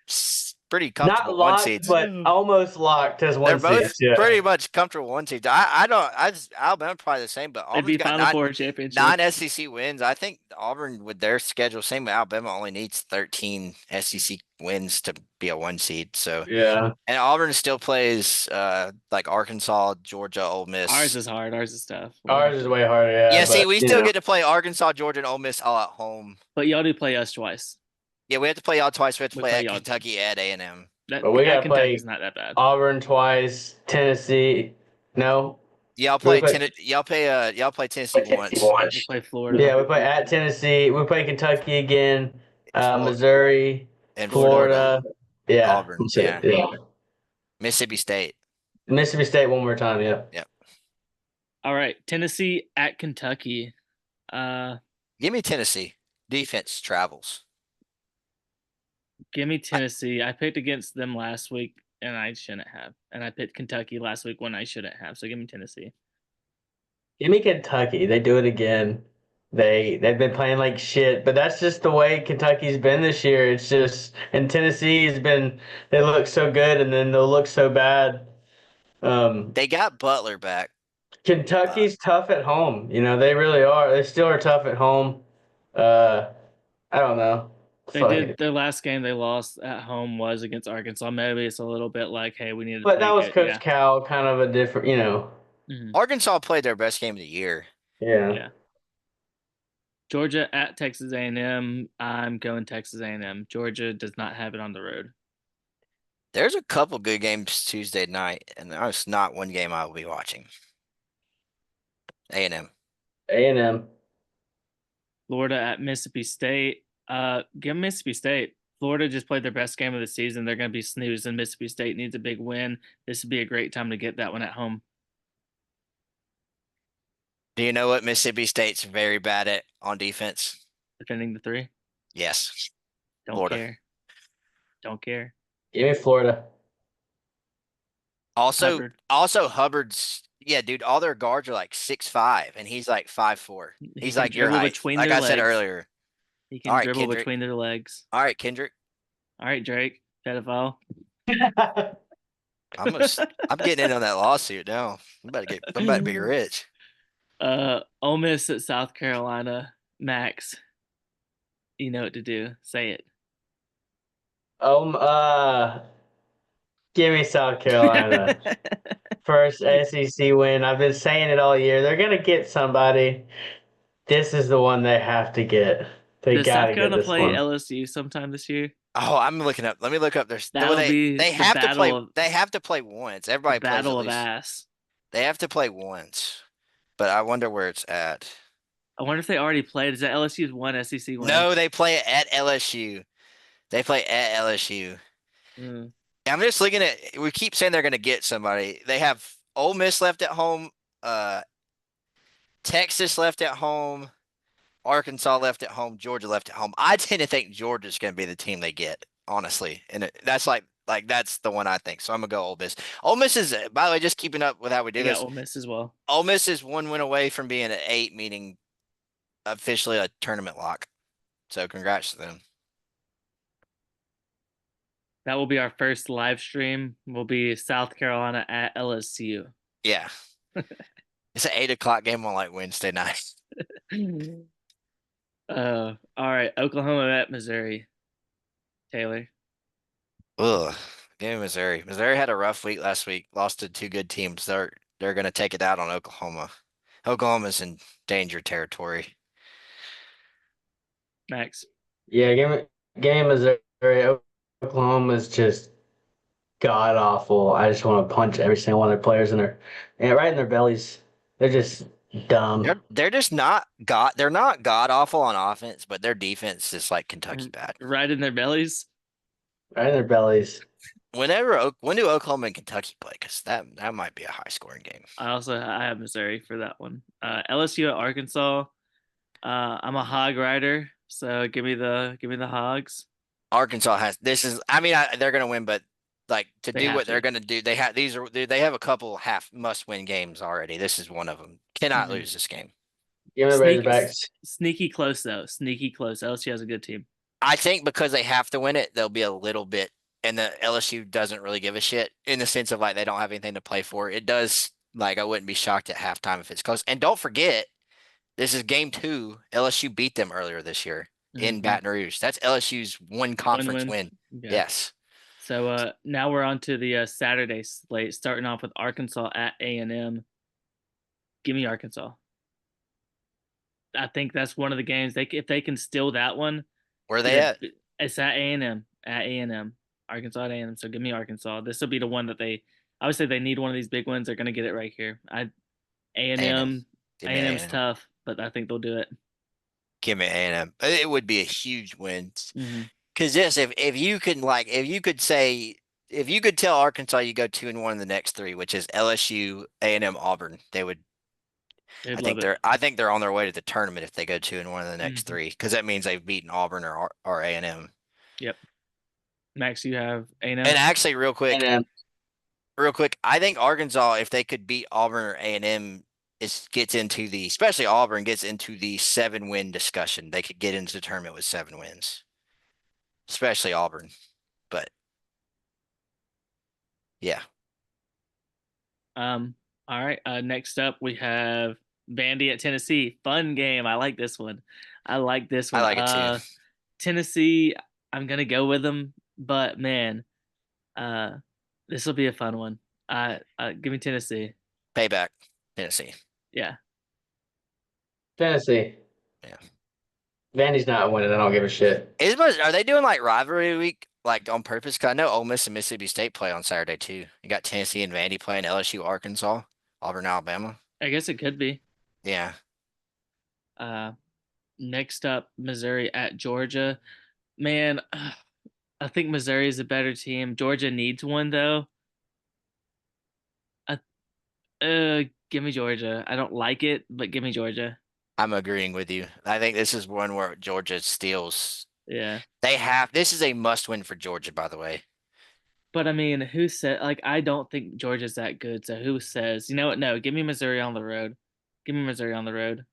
pretty Not comfortable one locked, seeds. but almost locked as They're one seed. both Yeah. pretty much comfortable one seeds. I don't I just Alabama probably the same, but It'd Auburn's be got Final Four championship. 9 SEC wins. I think Auburn with their schedule, same with Alabama, only needs 13 SEC wins to be a 1 seed. So Yeah. and Auburn still plays like Arkansas, Georgia, Ole Ours Miss. is hard. Ours is tough. Ours is way harder, yeah. Yeah, see, But we still get to play Arkansas, Georgia, and Ole Miss all at home. But y'all do play us twice. Yeah, we have to play y'all twice. We have to We play play at y'all. Kentucky at A&M. But we gotta Kentucky's play not that bad. Auburn twice, Tennessee. No. Y'all We play play, y'all play Tennessee once. We play Florida. yeah, we play at Tennessee. We play Kentucky again, Florida Missouri, and Florida. Yeah. Auburn, That's it. Yeah. Mississippi State. Mississippi State one more time, yeah. Yep. All right, Tennessee at Kentucky. Give me Tennessee. Defense travels. Give me Tennessee. I picked against them last week, and I shouldn't have. And I picked Kentucky last week when I shouldn't have. So give me Tennessee. Give me Kentucky. They do it again. They've been playing like shit, but that's just the way Kentucky's been this year. It's just and Tennessee's been they look so good and then they'll look so bad. They got Butler back. Kentucky's tough at home. You know, they really are. They still are tough at home. I don't know. They did their last game they lost at home was against Arkansas. Maybe it's a little bit like, hey, we need to But that take was it. Coach Yeah. Cal, kind of a different, Mhm. Arkansas played their best game of the year. Yeah. Yeah. Georgia at Texas A&M. I'm going Texas A&M. Georgia does not have it on the road. There's a couple good games Tuesday night, and there's not one game I will be watching. A&M. A&M. Florida at Mississippi State. Give Mississippi State. Florida just played their best game of the season. They're going to be snoozing. Mississippi State needs a big win. This would be a great time to get that one at home. Do you know what Mississippi State's very bad at on defense? Defending the 3. Yes, Don't Florida. care. Don't care. Give me Florida. Also, Hubbard. Hubbard's yeah, dude. All their guards are like 6'5", and he's like 5'4". He He's can like your dribble height. between Like their I said legs. earlier. He All can right, dribble Kendrick. between their legs. All right, Kendrick. All right, Drake. Pedophile. I'm getting in on that lawsuit now. I'm about to be rich. Ole Miss at South Carolina. Max, you know what to do. Say it. Give me South Carolina. First SEC win. I've been saying it all year. They're gonna get somebody. This is the one they have to get. They Does gotta South get Carolina this play one. LSU sometime this year? Oh, I'm looking up. Let me look up their. That'll be they the have to play. battle of They have to play once. the Everybody plays at battle of least. ass. They have to play once, but I wonder where it's at. I wonder if they already played. Is that LSU's one SEC win? No, they play it at LSU. They play at LSU. Mm. I'm just looking at. We keep saying they're going to get somebody. They have Ole Miss left at home. Texas left at home. Arkansas left at home. Georgia left at home. I tend to think Georgia's going to be the team they get, honestly, and that's like that's the one I think. So I'm gonna go Ole Miss. Ole Miss is, by the way, just keeping up with how we do I got this. Ole Miss as well. Ole Miss is 1 win away from being at 8, meaning officially a tournament lock. So congrats to them. That will be our first live stream. Will be South Carolina at LSU. Yeah, it's an 8 o'clock game on like Wednesday night. All right. Oklahoma at Missouri. Taylor. Ugh, give me Missouri. Missouri had a rough week last week. Lost to 2 good teams. They're gonna take it out on Oklahoma. Oklahoma's in danger territory. Max. Yeah, give me Missouri. Oklahoma's just god awful. I just want to punch every single one of their players in their and right in their bellies. They're just dumb. They're just not they're not god awful on offense, but their defense is like Kentucky bad. Right in their bellies. Right in their bellies. When do Oklahoma and Kentucky play? Because that might be a high scoring game. I have Missouri for that one. LSU at Arkansas. I'm a hog rider, so give me the hogs. Arkansas has this is I mean they're gonna win, but like to They do have what they're to. gonna do, they have a couple half must win games already. This is one of them. Cannot Mhm. lose this game. Give me the Sneaky, Razorbacks. sneaky close though. Sneaky close. LSU has a good team. I think because they have to win it, they'll be a little bit, and the LSU doesn't really give a shit in the sense of like they don't have anything to play for. It does, like, I wouldn't be shocked at halftime if it's close. And don't forget, this is game 2. LSU beat them earlier this year in Mhm. Baton Rouge. That's LSU's one conference win. Yeah. Yes. So now we're on to the Saturday slate, starting off with Arkansas at A&M. Give me Arkansas. I think that's one of the games if they can steal that one. Where are they at? It's at A&M. At A&M. Arkansas at A&M. So give me Arkansas. This will be the one that obviously they need one of these big wins. They're going to get it right here. A&M. Give me A&M's A&M. tough, but I think they'll do it. Give me A&M. It would be a huge win. Mm-hmm. Because yes, if you could tell Arkansas you go 2-1 in the next 3, which is LSU, A&M, Auburn, they would. They'd love it. I think they're on their way to the tournament if they go 2-1 in the next Mhm. 3, because that means they've beaten Auburn or A&M. Yep. Max, you have A&M. And actually, real quick, A&M. I think Arkansas, if they could beat Auburn or A&M, especially Auburn gets into the 7-win discussion. They could get into the tournament with 7 wins, especially Auburn. But yeah. All right. Next up, we have Vandy at Tennessee. Fun game. I like this one. I like it too. Tennessee, I'm gonna go with them, but man, this will be a fun one. Give me Tennessee. Payback, Tennessee. Yeah. Tennessee. Yeah. Vandy's not winning. I don't give a shit. Are they doing like rivalry week like on purpose? Cause I know Ole Miss and Mississippi State play on Saturday too. You got Tennessee and Vandy playing LSU, Arkansas, Auburn, Alabama. I guess it could be. Yeah, Uh, Next up, Missouri at Georgia. Man, I think Missouri is a better team. Georgia needs one though. I, Give me Georgia. I don't like it, but give me Georgia. I'm agreeing with you. I think this is one where Georgia steals. Yeah. This is a must win for Georgia, by the way. But I mean, who said like I don't think Georgia's that good, so who says, you know what? No, give me Missouri on the road. Give me Missouri on the road.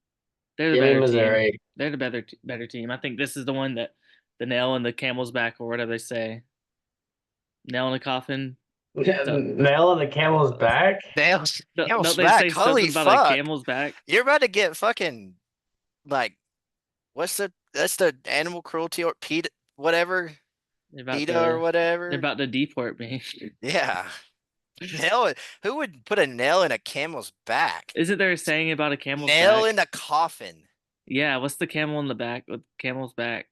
They're the Give me better team. Missouri. They're the better team. I think this is the one that the nail in the camel's back or whatever they say. Nail in the coffin. So Nail on the camel's back. Nails don't they back. say something Holy about a fuck. camel's back? You're about to get fucking like that's the animal cruelty or PETA whatever. They're about PETA or to they're whatever. about to deport me. Yeah. Who would put a nail in a camel's back? Isn't there a saying about a camel's Nail back? in the coffin. Yeah, what's the camel in the back with camel's back?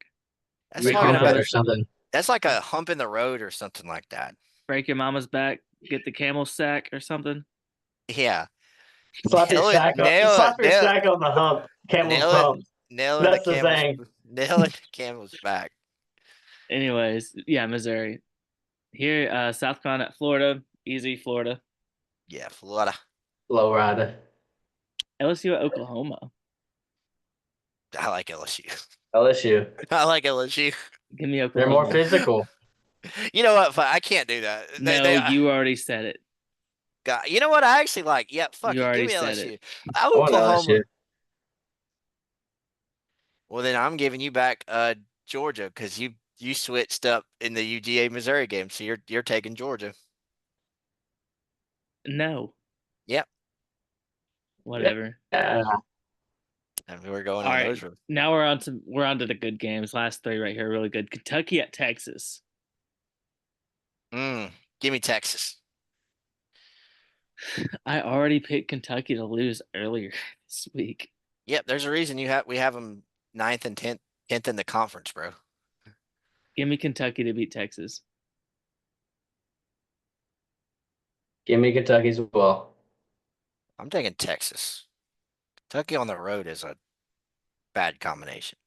That's Break your talking Hump it about or mama's something. that's like a hump in the road or something like that. break your mama's back, get the camel sack or something. Yeah. Slap your Nail it, sack on. nail it, Slap your sack on the hump. Camel's nail it, hump. nail in the That's the camel's saying. nail in the camel's back. Anyways, yeah, Missouri. Here, South Carolina at Florida. Easy Florida. Yeah, Florida. Low rider. LSU at Oklahoma. I like LSU. LSU. I like LSU. Give me They're more Oklahoma. physical. You know what? I can't do that. No, you already said it. You know what? I actually like. Yeah, fuck You it. Give already me said it. LSU. I want Oklahoma. LSU. Well, then I'm giving you back Georgia because you switched up in the UGA Missouri game, so you're taking Georgia. No. Yep. Whatever. Yeah. And we're going All on right. those. Now we're on to the good games. Last three right here, really good. Kentucky at Texas. Give me Texas. I already picked Kentucky to lose earlier this week. Yep, there's a reason we have them 9th and 10th in the conference, bro. Give me Kentucky to beat Texas. Give me Kentucky as well. I'm taking Texas. Kentucky on the road is a bad combination.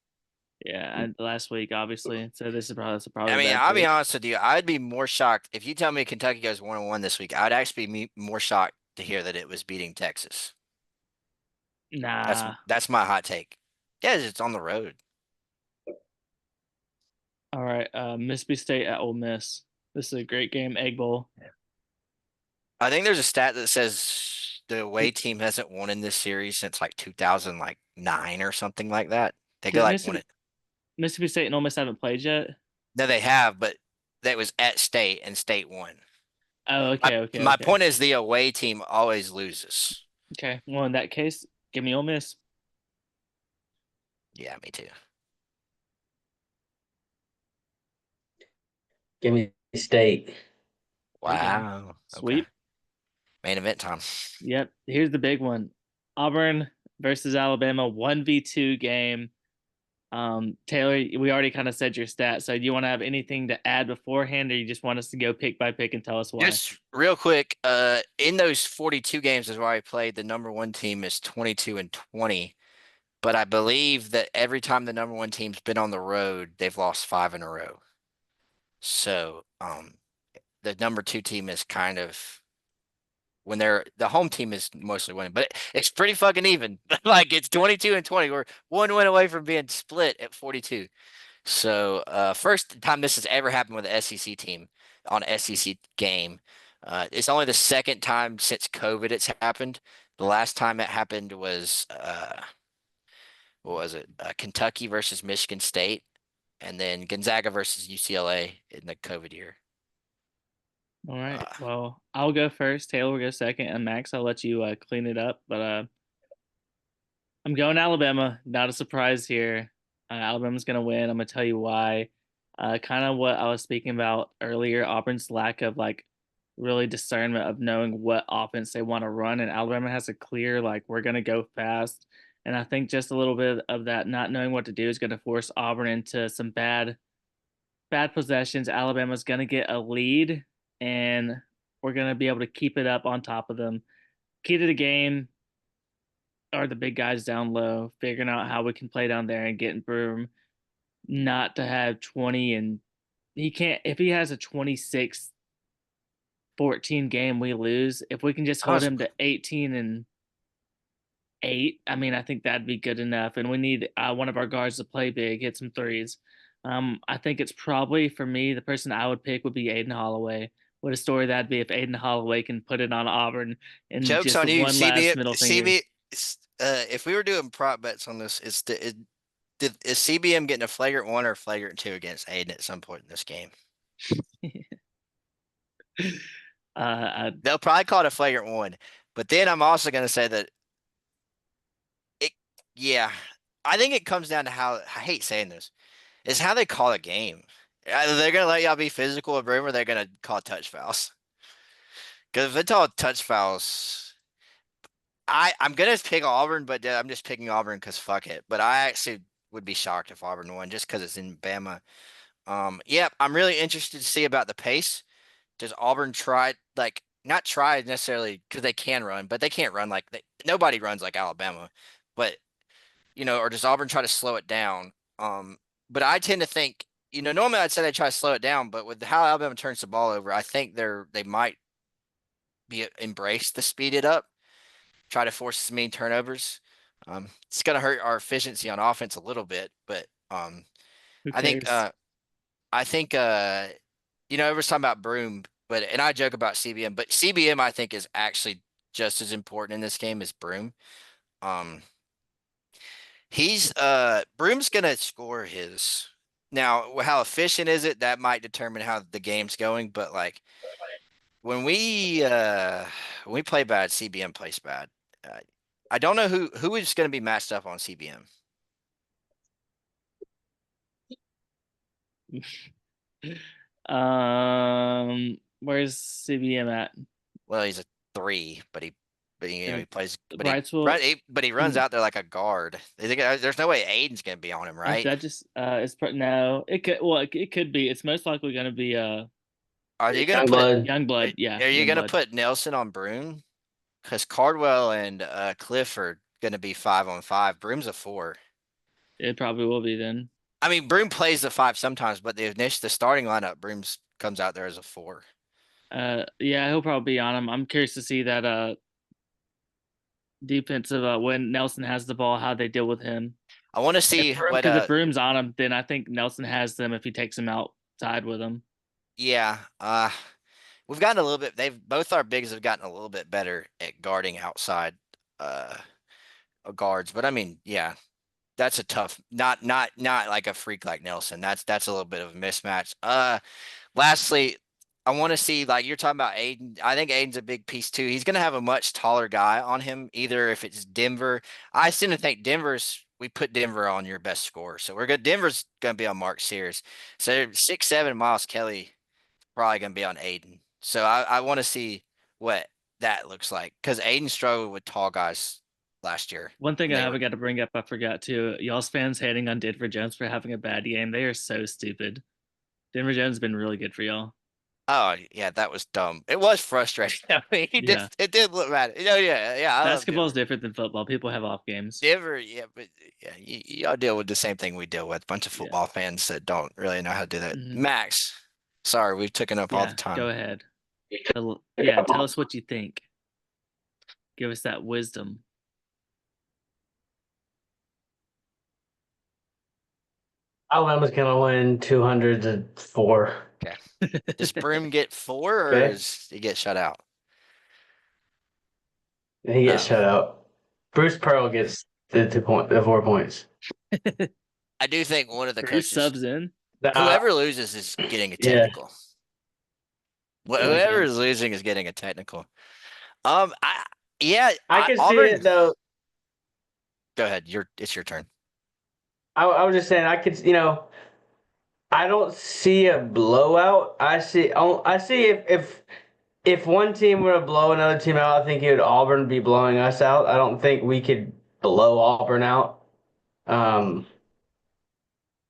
Yeah, last week obviously. So this is probably. I mean, bad I'll be pick. honest with you. I'd be more shocked if you tell me Kentucky goes 1-1 this week. I'd actually be more shocked to hear that it was beating Texas. Nah. That's my hot take. Yeah, it's on the road. All right. Mississippi State at Ole Miss. This is a great game. Egg Bowl. I think there's a stat that says the away team hasn't won in this series since like 2009 or something like that. They go like won it. Mississippi State and Ole Miss haven't played yet. No, they have, but that was at State and State won. Oh, okay. My point is the away team always loses. Okay. Well, in that case, give me Ole Miss. Yeah, me too. Give me State. Wow. Sweep. Okay. Main event time. Yep. Here's the big one. Auburn versus Alabama 1v2 game. Taylor, we already kind of said your stats. So do you want to have anything to add beforehand, or you just want us to go pick by pick and tell us why? Just real quick, in those 42 games is where I played, the number one team is 22-20. But I believe that every time the number one team's been on the road, they've lost 5 in a row. So the number two team is kind of when the home team is mostly winning, but it's pretty fucking even. Like it's 22-20. We're 1 win away from being split at 42. So first time this has ever happened with an SEC team on an SEC game. It's only the second time since COVID it's happened. The last time it happened was what was it? Kentucky versus Michigan State, and then Gonzaga versus UCLA in the COVID year. All right. Well, I'll go first. Taylor will go second, and Max, I'll let you clean it up. But I'm going Alabama. Not a surprise here. Alabama's going to win. I'm going to tell you why. Kind of what I was speaking about earlier. Auburn's lack of like really discernment of knowing what offense they want to run, and Alabama has a clear like we're going to go fast And I think just a little bit of that not knowing what to do is going to force Auburn into some bad possessions. Alabama's going to get a lead, and we're going to be able to keep it up on top of them. Key to the game are the big guys down low, figuring out how we can play down there and getting Broom not to have 20, and he can't, if he has a 26-14 game, we lose. If we can just hold him to 18-8, I mean, I think that'd be good enough. And we need one of our guards to play big, hit some threes. I think it's probably, for me, the person I would pick would be Aiden Holloway. What a story that'd be if Aiden Holloway can put it on Auburn and Joke's just on you. one last middle finger. If we were doing prop bets on this, is CBM getting a flagrant 1 or flagrant 2 against Aiden at some point in this game? They'll probably call it a flagrant 1, but then I'm also going to say that yeah, I think it comes down to how, I hate saying this, is how they call a game. Either they're going to let y'all be physical with Broom, or they're going to call touch fouls. Because if they call touch fouls, I'm going to pick Auburn, but I'm just picking Auburn because fuck it. But I actually would be shocked if Auburn won just because it's in Bama. Yeah, I'm really interested to see about the pace. Does Auburn try, like, not try necessarily because they can run, but they can't run like nobody runs like Alabama. But or does Auburn try to slow it down? But I tend to think, normally I'd say they try to slow it down, but with how Alabama turns the ball over, I think they might embrace the speed it up, try to force as many turnovers. It's gonna hurt our efficiency on offense a little bit, but Who I think cares? everyone's talking about Broom, and I joke about CBM, but CBM I think is actually just as important in this game as Broom. He's Broom's gonna score his. Now, how efficient is it? That might determine how the game's going. But like when we play bad, CBM plays bad. I don't know who is going to be matched up on CBM. Where's CBM at? Well, he's a 3, but he plays, but he runs Hmm. out there like a guard. There's no way Aiden's going to be on him, right? That just no. It could, well, it could be. It's most likely going to be Are you going to put Youngblood. Youngblood. Yeah, Are you going to Youngblood. put Nelson on Broom? Because Cardwell and Cliff are going to be 5-on-5. Broom's a 4. It probably will be then. I mean, Broom plays the 5 sometimes, but the starting lineup, Broom's comes out there as a 4. Yeah, he'll probably be on him. I'm curious to see that defensive when Nelson has the ball, how they deal with him. I want to see what Because if Broom's on him, then I think Nelson has them if he takes him outside with him. Yeah, we've gotten a little bit. Both our bigs have gotten a little bit better at guarding outside guards, but I mean, yeah, that's a tough. Not like a freak like Nelson. That's a little bit of a mismatch. Lastly, I want to see, like you're talking about Aiden. I think Aiden's a big piece too. He's going to have a much taller guy on him. Either if it's Denver, I seem to think we put Denver on your best scorer, so we're good. Denver's going to be on Mark Sears. So 6'7" Miles Kelly probably going to be on Aiden. So I want to see what that looks like because Aiden struggled with tall guys last year. One thing I haven't got to bring up, I forgot too. Y'all's fans hating on Denver Jones for having a bad game. They are so stupid. Denver Jones has been really good for y'all. Oh yeah, that was dumb. It was frustrating. I mean, it did look bad. Yeah. Basketball is different than football. People have off games. Denver, yeah, but yeah, y'all deal with the same thing we deal with. A bunch of football fans that don't really know how to do that. Mhm. Max, sorry, we've taken up all the time. Go ahead. Yeah, tell us what you think. Give us that wisdom. Alabama's gonna win 200-4. Okay. Does Broom get 4 or Okay. does he get shut out? He gets shut out. Bruce Pearl gets the 4 points. I do think one of the Bruce coaches subs in. whoever loses is getting a technical. Whoever is losing is getting a technical. I can see Auburn, it though. Go ahead. It's your turn. I was just saying I could, I don't see a blowout. I see if one team were to blow another team out, I think it would Auburn be blowing us out. I don't think we could blow Auburn out. Um,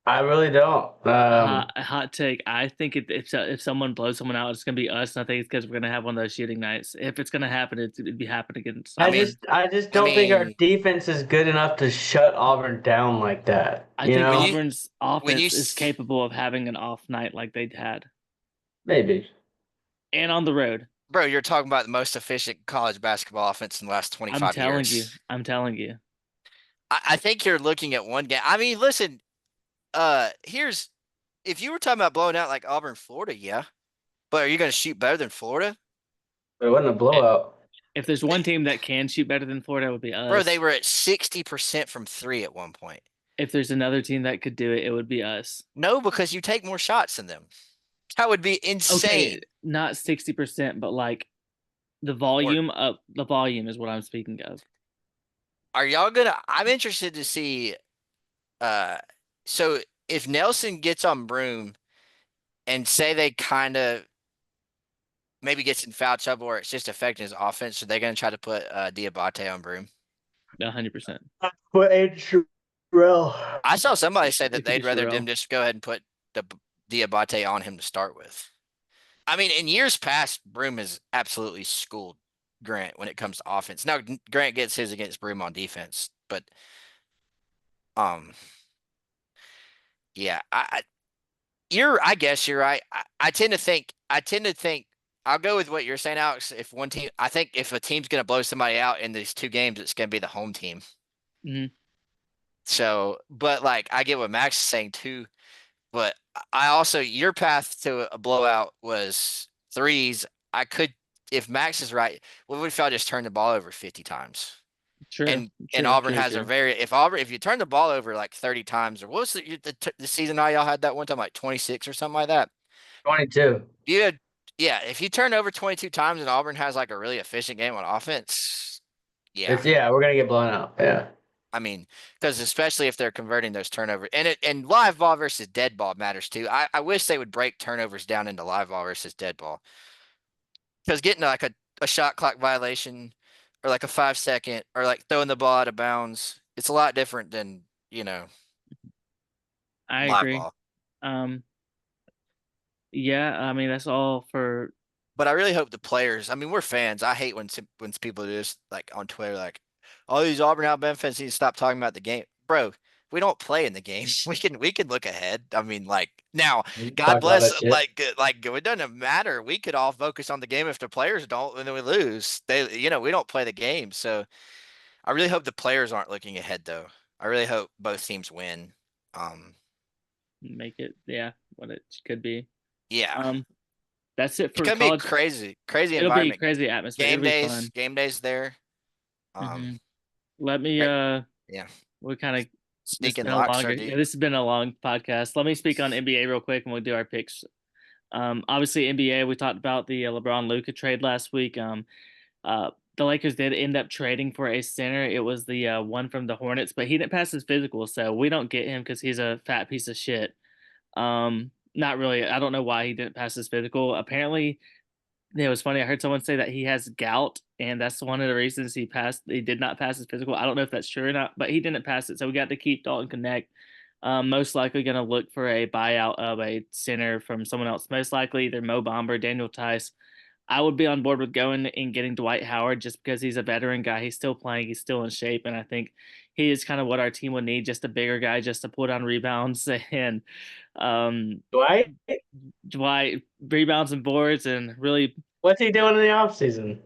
I really don't. Hot take. I think if someone blows someone out, it's gonna be us. And I think it's because we're gonna have one of those shooting nights. If it's gonna happen, it'd be happening against I I mean, Auburn. just I just I don't think our mean, defense is good enough to shut Auburn down like that. I You think when know, you Auburn's when you offense is s- capable of having an off night like they had, maybe. and on the road. bro, you're talking about the most efficient college basketball offense in the last I'm 25 telling you. years. I'm telling you. I think you're looking at one game. I mean, listen, here's if you were talking about blowing out like Auburn, Florida, yeah. But are you going to shoot better than Florida? But it wasn't a Eh, blowout. If there's one team that can shoot better than Florida, it would be Bro, they us. were at 60% from three at one point. If there's another team that could do it, it would be us. No, because you take more shots than them. That would be Okay, insane. not 60%, but like Or the volume is what I'm speaking of. are y'all gonna I'm interested to see uh so if Nelson gets on Broom and say they kind of maybe gets in foul trouble or it's just affecting his offense, so they're gonna try to put Diabate on Broom. 100%. But Andrew Terrell. I saw somebody say that It could be they'd rather them Sherelle. just go ahead and put the Diabate on him to start with. I mean, in years past, Broom has absolutely schooled Grant when it comes to offense. Now Grant gets his against Broom on defense, but um, yeah, I guess you're right. I tend to think I'll go with what you're saying, Alex. If one team, I think if a team's gonna blow somebody out in these two games, it's gonna be the home team. Hmm. So, but like I get what Max is saying too. But I also your path to a blowout was threes. I could, if Max is right, what if I just turned the ball over 50 times? True. And True. Auburn True. has a True. very if you turn the ball over like 30 times or what was the season high y'all had that one time like 26 or something like that. 22. You had yeah, if you turn over 22 times and Auburn has like a really efficient game on offense, yeah. It's we're gonna get blown out. Yeah. I mean, because especially if they're converting those turnovers and live ball versus dead ball matters too. I wish they would break turnovers down into live ball versus dead ball. Because getting like a shot clock violation or like a 5 second or like throwing the ball out of bounds, it's a lot different than, I live agree. ball. Um, yeah, I mean, that's all for. But I really hope the players. I mean, we're fans. I hate when people do this like on Twitter, like, "All these Auburn Alabama fans need to stop talking about the game, bro." We don't play in the game. We can look ahead. I mean, like now, We God talk about bless. that shit. Like it doesn't matter. We could all focus on the game if the players don't, and then we lose. We don't play the game. So I really hope the players aren't looking ahead, though. I really hope both teams win. Um, Make it, yeah, what it could be. yeah, Um, that's it it's for gonna be a college. crazy It'll be environment. crazy atmosphere. It'll be fun. Game days there. Um, Hmm. Let me right, yeah. we kind of this has Sneaking been a locks longer are yeah, deep. this has been a long podcast. Let me speak on NBA real quick and we'll do our picks. Obviously NBA, we talked about the LeBron Luka trade last week. The Lakers did end up trading for a center. It was the one from the Hornets, but he didn't pass his physical, so we don't get him because he's a fat piece of shit. Not really. I don't know why he didn't pass his physical. Apparently, it was funny. I heard someone say that he has gout, and that's one of the reasons he passed. He did not pass his physical. I don't know if that's true or not, but he didn't pass it, so we got to keep Dalton Connect. Most likely going to look for a buyout of a center from someone else. Most likely either Mo Bamba, Daniel Tice. I would be on board with going and getting Dwight Howard just because he's a veteran guy. He's still playing. He's still in shape, and I think he is kind of what our team would need. Just a bigger guy, just to put on rebounds and um, Dwight, Dwight rebounds and boards and really what's he doing in the off season?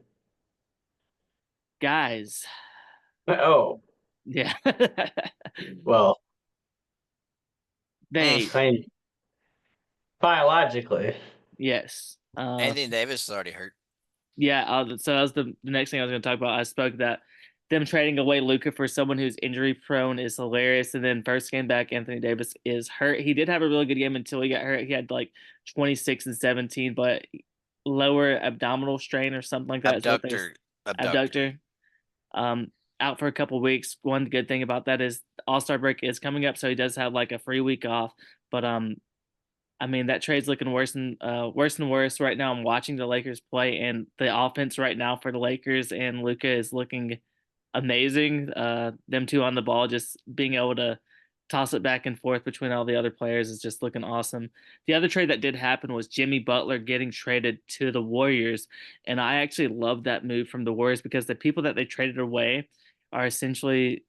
guys. Oh, Yeah, well, Mm. they I mean, biologically. yes. Anthony Davis is already hurt. Yeah, so that was the next thing I was going to talk about. I spoke that them trading away Luca for someone who's injury prone is hilarious. And then first game back, Anthony Davis is hurt. He did have a really good game until he got hurt. He had like 26 and 17, but lower abdominal strain or something like that is what they Abductor. abductor. Um, Out for a couple weeks. One good thing about that is All-Star break is coming up, so he does have like a free week off. But I mean, that trade's looking worse and worse right now. I'm watching the Lakers play, and the offense right now for the Lakers and Luca is looking amazing. Them two on the ball, just being able to toss it back and forth between all the other players is just looking awesome. The other trade that did happen was Jimmy Butler getting traded to the Warriors, and I actually love that move from the Warriors because the people that they traded away are essentially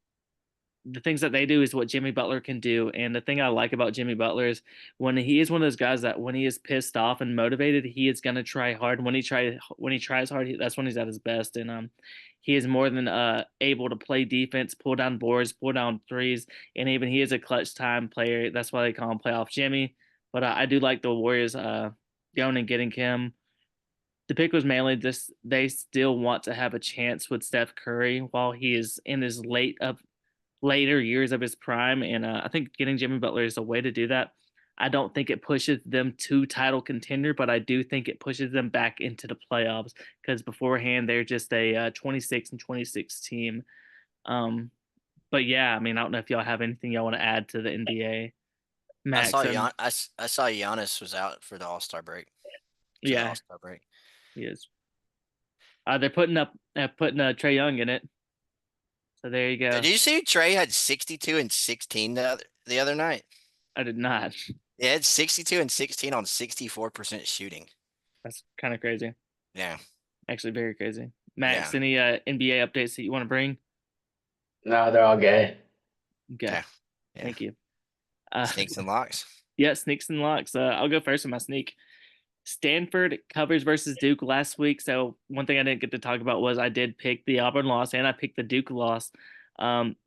the things that they do is what Jimmy Butler can do. And the thing I like about Jimmy Butler is when he is one of those guys that when he is pissed off and motivated, he is gonna try hard. When he tries hard, that's when he's at his best. And he is more than able to play defense, pull down boards, pull down threes, and even he is a clutch time player. That's why they call him Playoff Jimmy. But I do like the Warriors going and getting him. The pick was mainly just they still want to have a chance with Steph Curry while he is in his later years of his prime, and I think getting Jimmy Butler is a way to do that. I don't think it pushes them to title contender, but I do think it pushes them back into the playoffs because beforehand they're just a 26-26 team. Um, but yeah, I mean, I don't know if y'all have anything y'all want to add to the NBA. I Max, saw I saw Giannis was out for the All-Star break. To the yeah, All-Star break. he is. They're putting Trey Young in it, so there you go. Did you see Trey had 62 and 16 the other night? I did not. He had 62 and 16 on 64% shooting. That's kind of crazy. Yeah. Actually, very crazy. Max, Yeah. any NBA updates that you want to bring? No, they're all gay. Okay, Yeah. thank you. Sneaks and locks. Yeah, sneaks and locks. I'll go first with my sneak. Stanford covers versus Duke last week. So one thing I didn't get to talk about was I did pick the Auburn loss and I picked the Duke loss.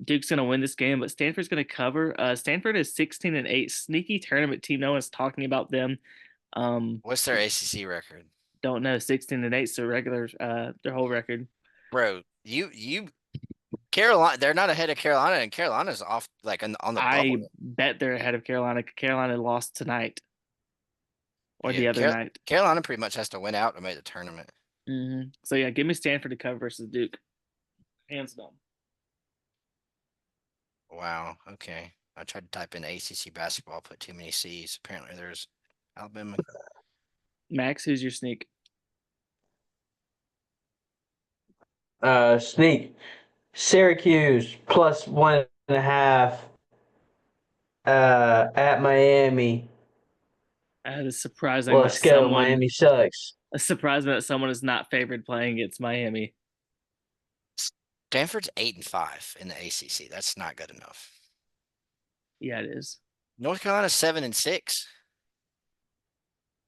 Duke's going to win this game, but Stanford's going to cover. Stanford is 16-8, sneaky tournament team. No one's talking about them. What's their ACC record? Don't know. 16-8, so regular. Their whole record. Bro, you Carolina, they're not ahead of Carolina, and Carolina's off like on the I bubble. bet they're ahead of Carolina. Carolina lost tonight or Yeah, the other night. Carolina pretty much has to win out to make the tournament. So yeah, give me Stanford to cover versus Duke, hands down. Wow. Okay. I tried to type in ACC basketball, put too many C's. Apparently, there's Alabama. Max, who's your sneak? Sneak. Syracuse plus 1.5 at Miami. That is surprising Let's that go. Miami sucks. surprising that someone is not favored playing against Miami. Stanford's 8-5 in the ACC. That's not good enough. Yeah, it is. North Carolina's 7-6.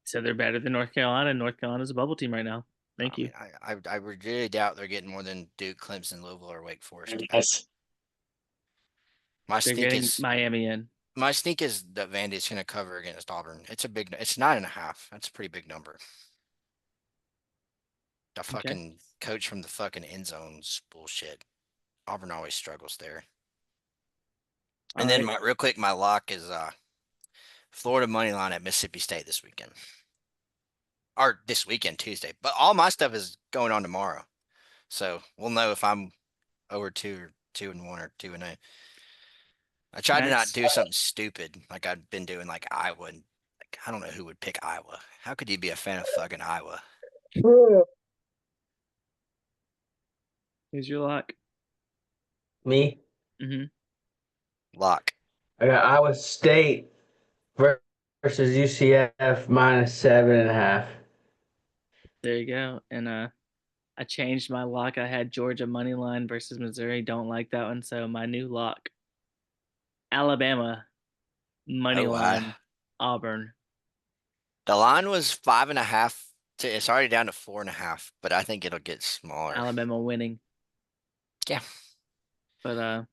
So they're better than North Carolina, and North Carolina's a bubble team right now. Thank you. I really doubt they're getting more than Duke, Clemson, Louisville, or Wake Forest. Yes. My They're sneak getting is Miami in. my sneak is that Vandy's going to cover against Auburn. It's 9.5. That's a pretty big number. The fucking coach from the fucking end zone's bullshit. Auburn always struggles there. And then real quick, my lock is Florida money line at Mississippi State this weekend. Or this weekend, Tuesday. But all my stuff is going on tomorrow. So we'll know if I'm over 2-1 or 2-0. I tried to not do something stupid like I've been doing like Iowa. And like, I don't know who would pick Iowa. How could you be a fan of fucking Iowa? Who's your lock? Me? Lock. I got Iowa State versus UCF minus 7.5. There you go. And I changed my lock. I had Georgia money line versus Missouri. Don't like that one. So my new lock, Alabama money line, Auburn. The line was 5.5. It's already down to 4.5, but I think it'll get smaller. Alabama winning. Yeah. But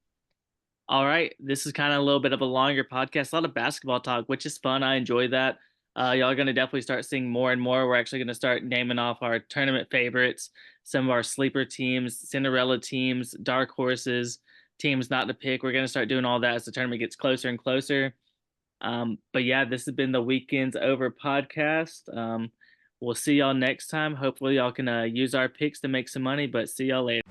all right. This is kind of a little bit of a longer podcast, a lot of basketball talk, which is fun. I enjoy that. Y'all are going to definitely start seeing more and more. We're actually going to start naming off our tournament favorites, some of our sleeper teams, Cinderella teams, dark horses, teams not to pick. We're going to start doing all that as the tournament gets closer and closer. But yeah, this has been the Weekends Over podcast. We'll see y'all next time. Hopefully y'all can use our picks to make some money, but see y'all later.